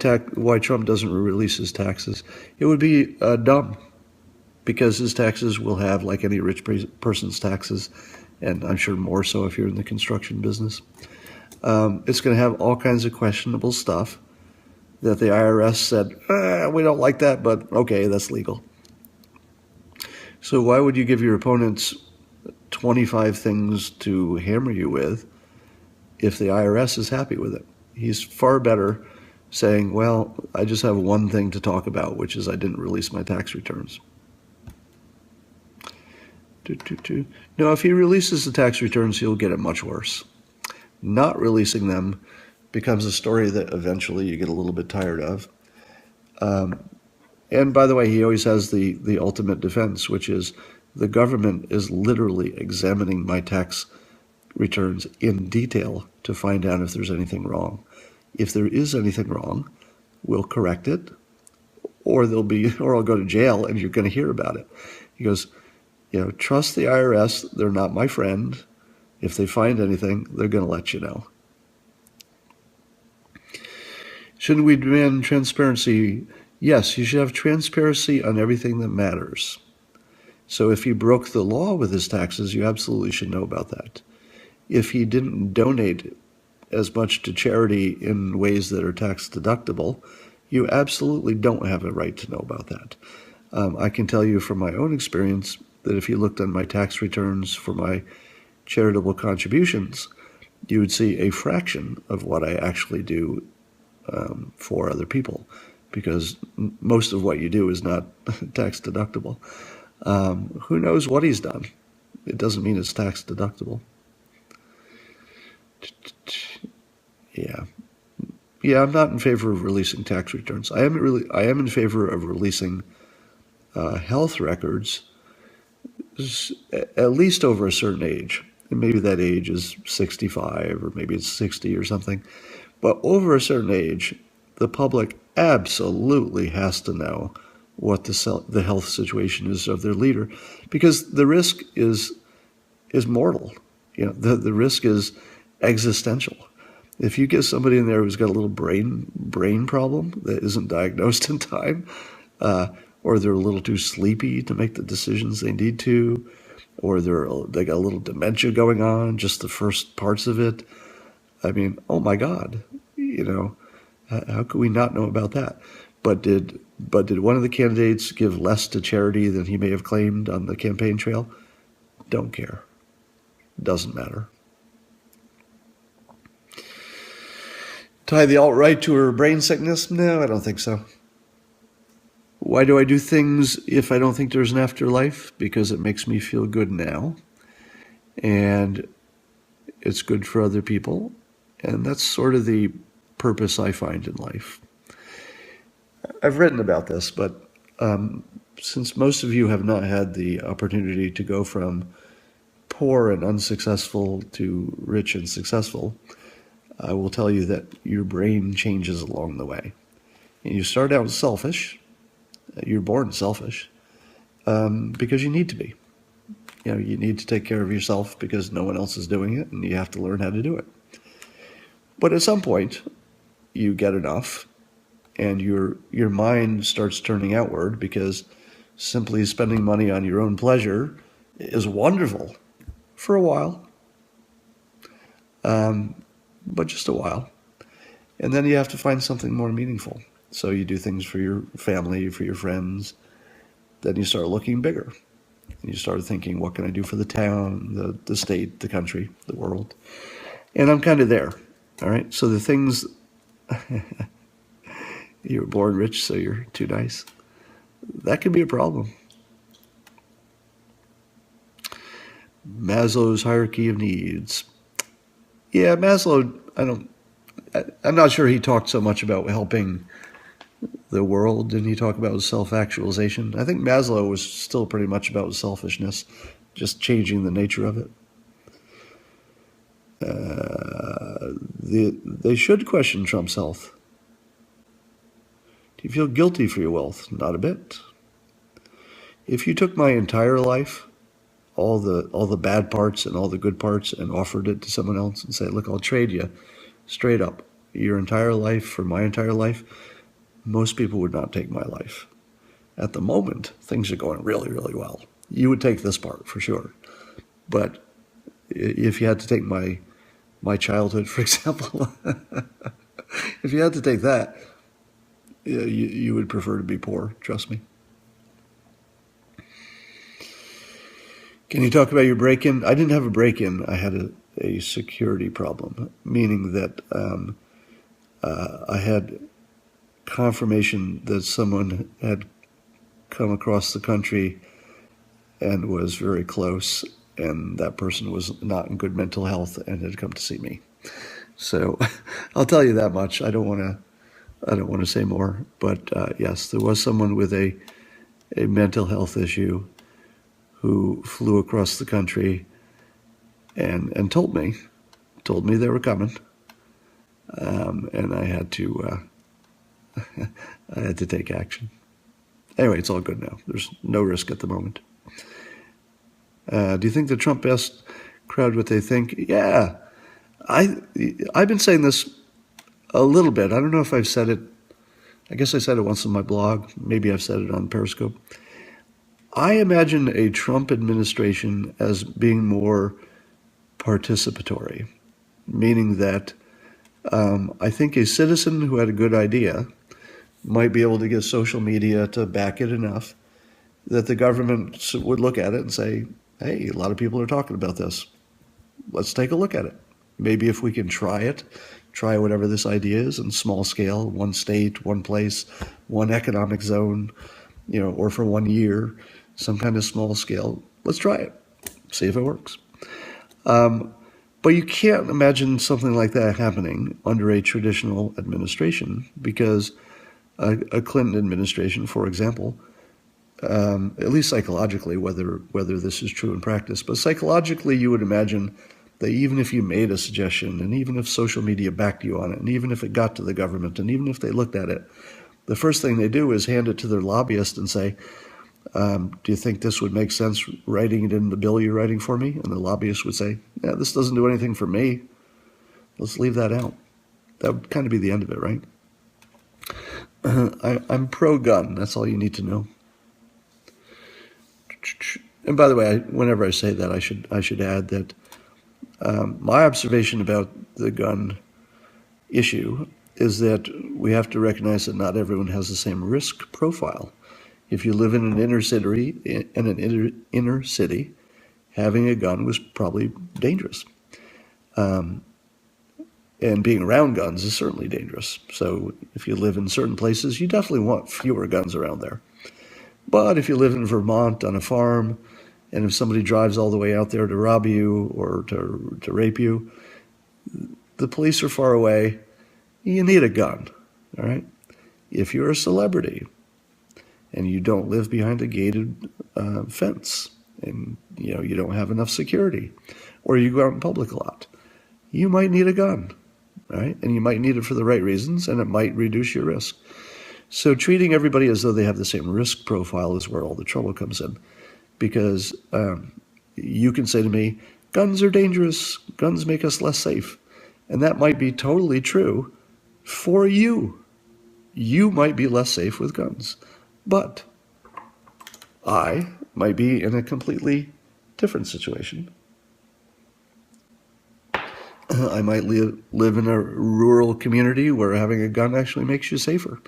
Trump doesn't release his taxes? It would be dumb, because his taxes will have, like any rich person's taxes, and I'm sure more so if you're in the construction business. It's going to have all kinds of questionable stuff that the IRS said, we don't like that, but okay, that's legal. So why would you give your opponents 25 things to hammer you with if the IRS is happy with it. He's far better saying, well, I just have one thing to talk about, which is I didn't release my tax returns. No, if he releases the tax returns, he'll get it much worse. Not releasing them becomes a story that eventually you get a little bit tired of. And by the way, he always has the ultimate defense, which is the government is literally examining my tax returns in detail to find out if there's anything wrong. If there is anything wrong, we'll correct it, or I'll go to jail and you're going to hear about it. He goes, trust the IRS. They're not my friend. If they find anything, they're going to let you know. Shouldn't we demand transparency? Yes, you should have transparency on everything that matters. So if he broke the law with his taxes, you absolutely should know about that. If he didn't donate as much to charity in ways that are tax deductible, you absolutely don't have a right to know about that. I can tell you from my own experience that if you looked on my tax returns for my charitable contributions, you would see a fraction of what I actually do for other people, because most of what you do is not tax deductible. Who knows what he's done? It doesn't mean it's tax deductible. Yeah, I'm not in favor of releasing tax returns. I am in favor of releasing health records, at least over a certain age. And maybe that age is 65 or maybe it's 60 or something. But over a certain age, the public absolutely has to know what the health situation is of their leader, because the risk is mortal. The risk is existential. If you get somebody in there who's got a little brain problem that isn't diagnosed in time, or they're a little too sleepy to make the decisions they need to, or they got a little dementia going on, just the first parts of it. I mean, oh my God, how could we not know about that? But did one of the candidates give less to charity than he may have claimed on the campaign trail? Don't care. Doesn't matter. Tie the alt-right to her brain sickness? No, I don't think so. Why do I do things if I don't think there's an afterlife? Because it makes me feel good now, and it's good for other people, and that's sort of the purpose I find in life. I've written about this, but since most of you have not had the opportunity to go from poor and unsuccessful to rich and successful, I will tell you that your brain changes along the way. And you start out selfish. You're born selfish because you need to be. You need to take care of yourself because no one else is doing it, and you have to learn how to do it. But at some point, you get enough, and your mind starts turning outward, because simply spending money on your own pleasure is wonderful for a while, but just a while. And then you have to find something more meaningful. So you do things for your family, for your friends. Then you start looking bigger. And you start thinking, what can I do for the town, the state, the country, the world? And I'm kind of there. All right. So the things, you were born rich, so you're too nice. That can be a problem. Maslow's hierarchy of needs. Yeah, Maslow, I'm not sure he talked so much about helping the world. Didn't he talk about self-actualization? I think Maslow was still pretty much about selfishness, just changing the nature of it. They should question Trump's health. Do you feel guilty for your wealth? Not a bit. If you took my entire life, all the bad parts and all the good parts, and offered it to someone else and say, look, I'll trade you straight up your entire life for my entire life, most people would not take my life. At the moment, things are going really, really well. You would take this part for sure. But if you had to take my childhood, for example, if you had to take that, you would prefer to be poor, trust me. Can you talk about your break-in? I didn't have a break-in. I had a security problem, meaning that I had confirmation that someone had come across the country and was very close, and that person was not in good mental health and had come to see me. So I'll tell you that much. I don't want to say more, but yes, there was someone with a mental health issue who flew across the country and told me they were coming, and I had to take action. Anyway, it's all good now. There's no risk at the moment. Do you think the Trump asked crowd what they think? Yeah, I've been saying this a little bit. I don't know if I've said it. I guess I said it once on my blog. Maybe I've said it on Periscope. I imagine a Trump administration as being more participatory, meaning that I think a citizen who had a good idea might be able to get social media to back it enough that the government would look at it and say, hey, a lot of people are talking about this. Let's take a look at it. Maybe if we can try whatever this idea is in small scale, one state, one place, one economic zone, or for 1 year, some kind of small scale. Let's try it, see if it works. But you can't imagine something like that happening under a traditional administration because a Clinton administration, for example, at least psychologically, whether this is true in practice, but psychologically you would imagine that even if you made a suggestion, and even if social media backed you on it, and even if it got to the government, and even if they looked at it, the first thing they do is hand it to their lobbyist and say, do you think this would make sense writing it in the bill you're writing for me? And the lobbyist would say, yeah, this doesn't do anything for me. Let's leave that out. That would kind of be the end of it, right? I'm pro-gun. That's all you need to know. And by the way, whenever I say that, I should add that my observation about the gun issue is that we have to recognize that not everyone has the same risk profile. If you live in an inner city, having a gun was probably dangerous. And being around guns is certainly dangerous. So if you live in certain places, you definitely want fewer guns around there. But if you live in Vermont on a farm, and if somebody drives all the way out there to rob you or to rape you, the police are far away, you need a gun, all right? If you're a celebrity and you don't live behind a gated fence and you don't have enough security, or you go out in public a lot, you might need a gun, all right? And you might need it for the right reasons, and it might reduce your risk. So treating everybody as though they have the same risk profile is where all the trouble comes in. Because you can say to me, guns are dangerous, guns make us less safe. And that might be totally true for you. You might be less safe with guns. But I might be in a completely different situation. I might live in a rural community where having a gun actually makes you safer.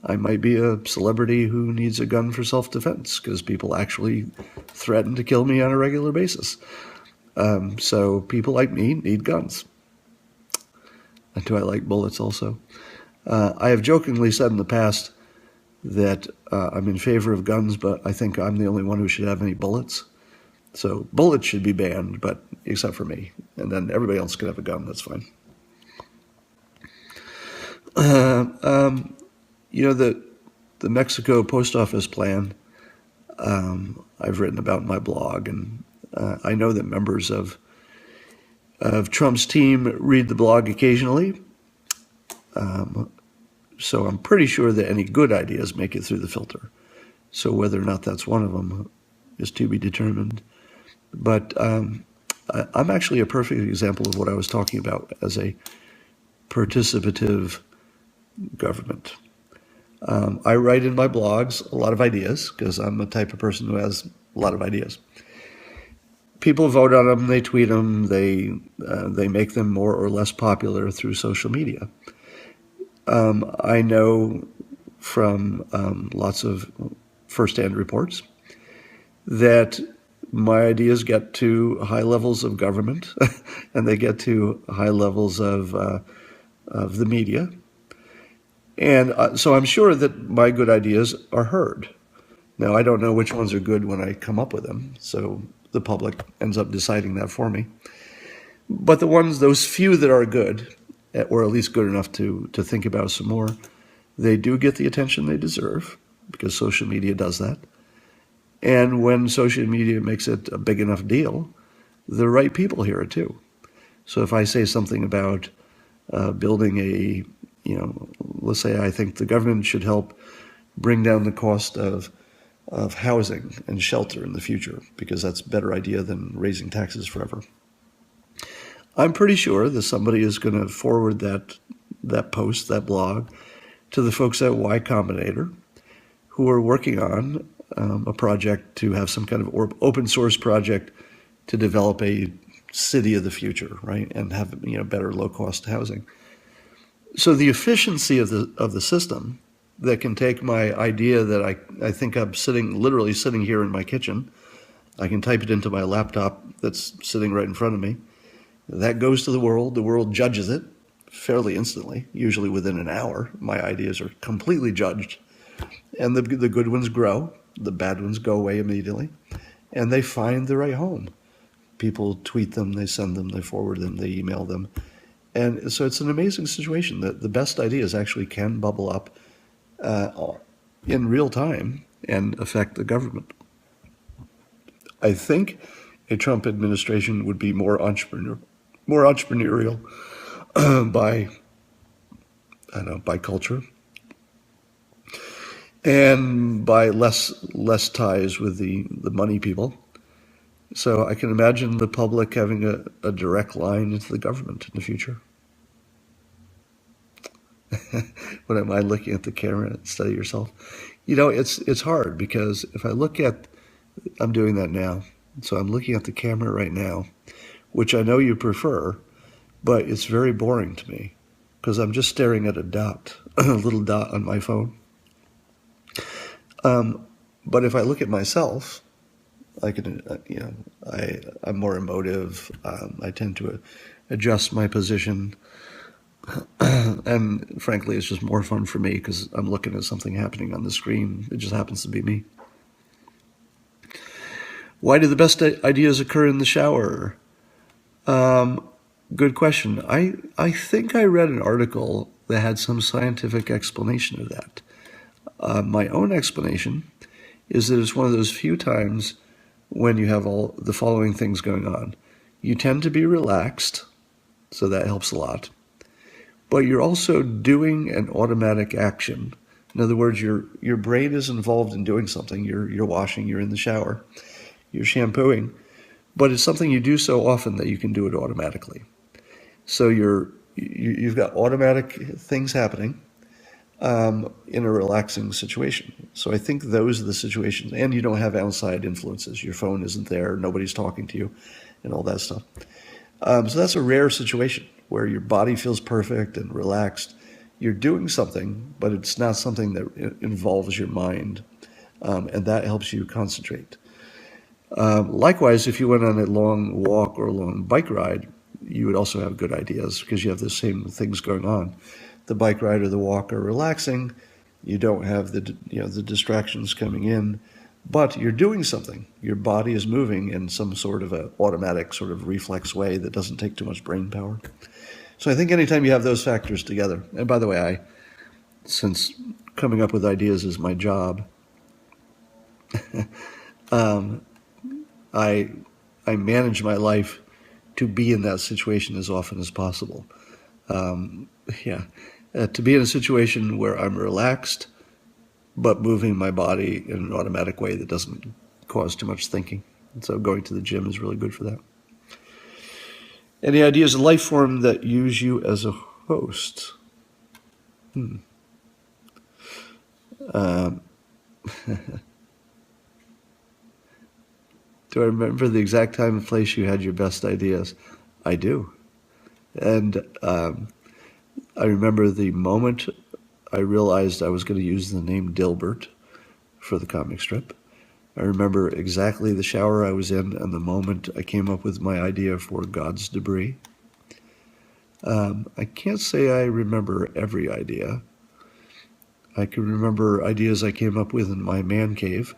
I might be a celebrity who needs a gun for self-defense because people actually threaten to kill me on a regular basis. So people like me need guns. And do I like bullets also? I have jokingly said in the past that I'm in favor of guns, but I think I'm the only one who should have any bullets. So bullets should be banned, but except for me. And then everybody else can have a gun, that's fine. The Mexico post office plan, I've written about in my blog, and I know that members of Trump's team read the blog occasionally. So I'm pretty sure that any good ideas make it through the filter. So whether or not that's one of them is to be determined. But I'm actually a perfect example of what I was talking about as a participative government. I write in my blogs a lot of ideas because I'm the type of person who has a lot of ideas. People vote on them, they tweet them, they make them more or less popular through social media. I know from lots of firsthand reports that my ideas get to high levels of government, and they get to high levels of the media. And so I'm sure that my good ideas are heard. Now, I don't know which ones are good when I come up with them, so the public ends up deciding that for me. But those few that are good, or at least good enough to think about some more, they do get the attention they deserve, because social media does that. And when social media makes it a big enough deal, the right people hear it too. So if I say something about building let's say I think the government should help bring down the cost of housing and shelter in the future, because that's a better idea than raising taxes forever. I'm pretty sure that somebody is going to forward that post, that blog, to the folks at Y Combinator, who are working on a project to have some kind of open source project to develop a city of the future, right, and have better low cost housing. So the efficiency of the system that can take my idea that I think I'm literally sitting here in my kitchen, I can type it into my laptop that's sitting right in front of me. That goes to the world judges it fairly instantly, usually within an hour. My ideas are completely judged. And the good ones grow, the bad ones go away immediately, and they find the right home. People tweet them, they send them, they forward them, they email them. And so it's an amazing situation that the best ideas actually can bubble up in real time and affect the government. I think a Trump administration would be more entrepreneurial by culture, and by less ties with the money people. So I can imagine the public having a direct line into the government in the future. What am I looking at the camera instead of yourself? It's hard, because if I look at, I'm doing that now. So I'm looking at the camera right now, which I know you prefer, but it's very boring to me because I'm just staring at a dot, a little dot on my phone. But if I look at myself, I can, I'm more emotive. I tend to adjust my position. And frankly, it's just more fun for me because I'm looking at something happening on the screen. It just happens to be me. Why do the best ideas occur in the shower? Good question. I think I read an article that had some scientific explanation of that. My own explanation is that it's one of those few times when you have all the following things going on. You tend to be relaxed, so that helps a lot. But you're also doing an automatic action. In other words, your brain is involved in doing something. You're washing, you're in the shower, you're shampooing, but it's something you do so often that you can do it automatically. So you've got automatic things happening in a relaxing situation. So I think those are the situations, and you don't have outside influences. Your phone isn't there, nobody's talking to you, and all that stuff. So that's a rare situation where your body feels perfect and relaxed. You're doing something, but it's not something that involves your mind, and that helps you concentrate. Likewise, if you went on a long walk or a long bike ride, you would also have good ideas because you have the same things going on. The bike ride or the walk are relaxing. You don't have the distractions coming in, but you're doing something. Your body is moving in some sort of an automatic sort of reflex way that doesn't take too much brain power. So I think anytime you have those factors together, and by the way, since coming up with ideas is my job, I manage my life to be in that situation as often as possible. To be in a situation where I'm relaxed, but moving my body in an automatic way that doesn't cause too much thinking. And so going to the gym is really good for that. Any ideas of life form that use you as a host? Do I remember the exact time and place you had your best ideas? I do. And I remember the moment I realized I was going to use the name Dilbert for the comic strip. I remember exactly the shower I was in and the moment I came up with my idea for God's debris. I can't say I remember every idea. I can remember ideas I came up with in my man cave,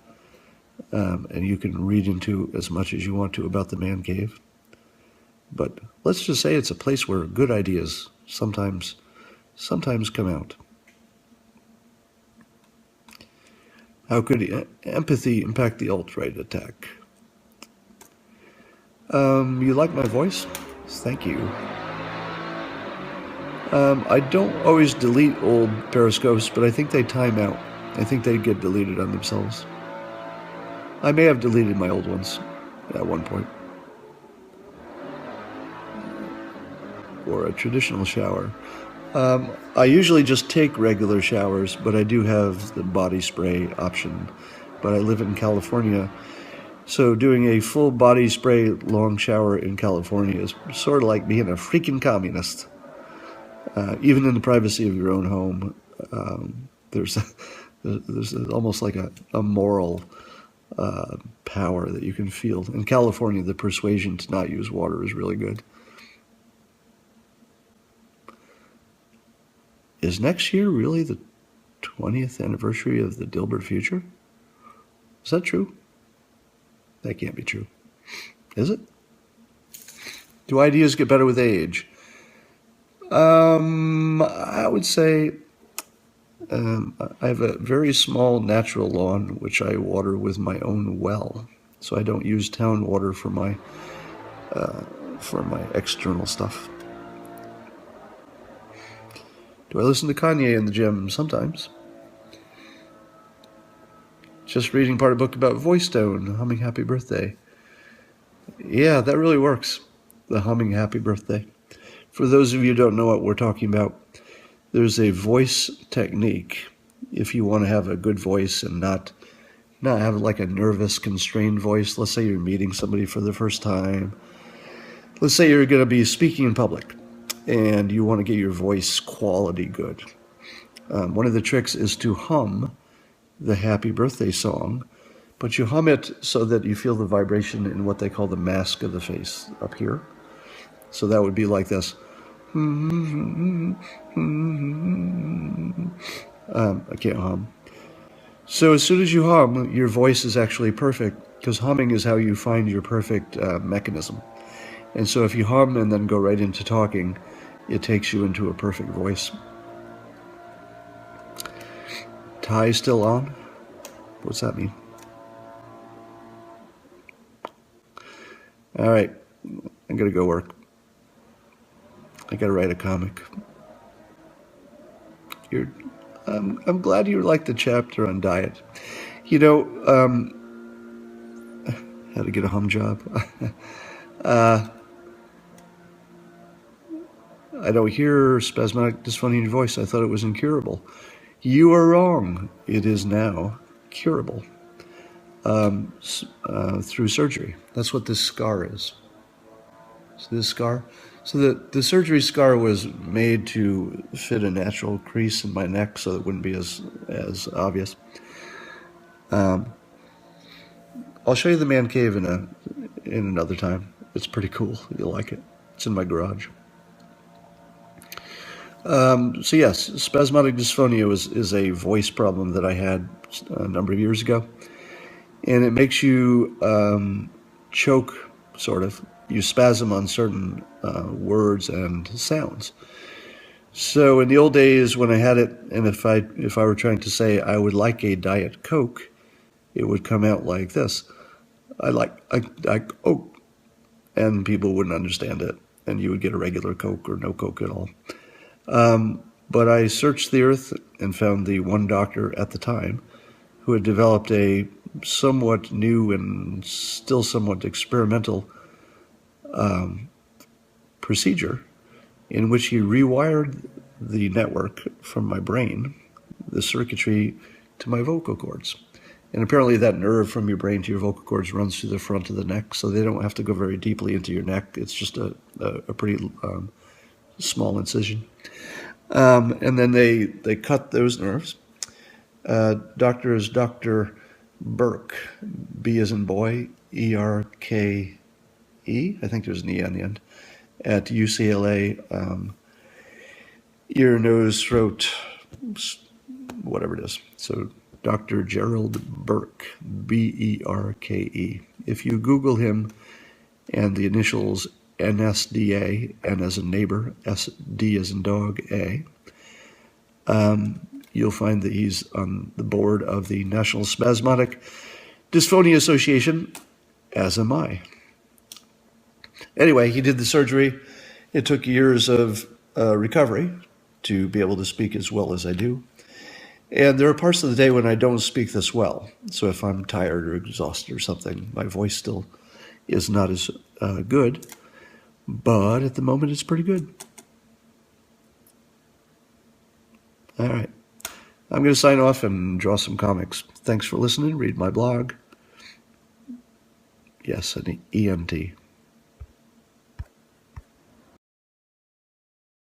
and you can read into as much as you want to about the man cave. But let's just say it's a place where good ideas sometimes come out. How could empathy impact the alt-right attack? You like my voice? Thank you. I don't always delete old Periscopes, but I think they time out. I think they get deleted on themselves. I may have deleted my old ones at one point. Or a traditional shower. I usually just take regular showers, but I do have the body spray option. But I live in California, so doing a full body spray long shower in California is sort of like being a freaking communist. Even in the privacy of your own home, there's almost like a moral power that you can feel. In California, the persuasion to not use water is really good. Is next year really the 20th anniversary of the Dilbert Future? Is that true? That can't be true. Is it? Do ideas get better with age? I would say I have a very small natural lawn, which I water with my own well. So I don't use town water for my external stuff. Do I listen to Kanye in the gym? Sometimes. Just reading part of a book about voice tone, humming happy birthday. Yeah, that really works. The humming happy birthday. For those of you who don't know what we're talking about, there's a voice technique if you want to have a good voice and not have like a nervous, constrained voice. Let's say you're meeting somebody for the first time. Let's say you're going to be speaking in public and you want to get your voice quality good. One of the tricks is to hum the happy birthday song, but you hum it so that you feel the vibration in what they call the mask of the face up here. So that would be like this. I can't hum. So as soon as you hum, your voice is actually perfect, because humming is how you find your perfect mechanism. And so if you hum and then go right into talking, it takes you into a perfect voice. Tie still on? What's that mean? All right, I'm gonna go work. I gotta write a comic. I'm glad you liked the chapter on diet. You know, how to get a hum job. I don't hear spasmodic dysphonia in your voice. I thought it was incurable. You are wrong. It is now curable through surgery. That's what this scar is. So this scar. So the surgery scar was made to fit a natural crease in my neck, so it wouldn't be as obvious. I'll show you the man cave in another time. It's pretty cool. You'll like it. It's in my garage. So yes, spasmodic dysphonia is a voice problem that I had a number of years ago, and it makes you choke, sort of. You spasm on certain words and sounds. So in the old days when I had it, and if I were trying to say I would like a Diet Coke, it would come out like this. I like Coke, and people wouldn't understand it, and you would get a regular Coke or no Coke at all. But I searched the earth and found the one doctor at the time who had developed a somewhat new and still somewhat experimental procedure in which he rewired the network from my brain, the circuitry, to my vocal cords. And apparently that nerve from your brain to your vocal cords runs through the front of the neck, so they don't have to go very deeply into your neck. It's just a pretty small incision. And then they cut those nerves. Dr. Berke, B as in boy, E-R-K-E, I think there's an E on the end, at UCLA, ear, nose, throat, whatever it is. So Dr. Gerald Berke, B-E-R-K-E. If you Google him and the initials NSDA, N as in neighbor, S-D as in dog, A, you'll find that he's on the board of the National Spasmodic Dysphonia Association, as am I. Anyway, he did the surgery. It took years of recovery to be able to speak as well as I do. And there are parts of the day when I don't speak this well. So if I'm tired or exhausted or something, my voice still is not as good. But at the moment, it's pretty good. All right. I'm going to sign off and draw some comics. Thanks for listening. Read my blog. Yes, an EMT.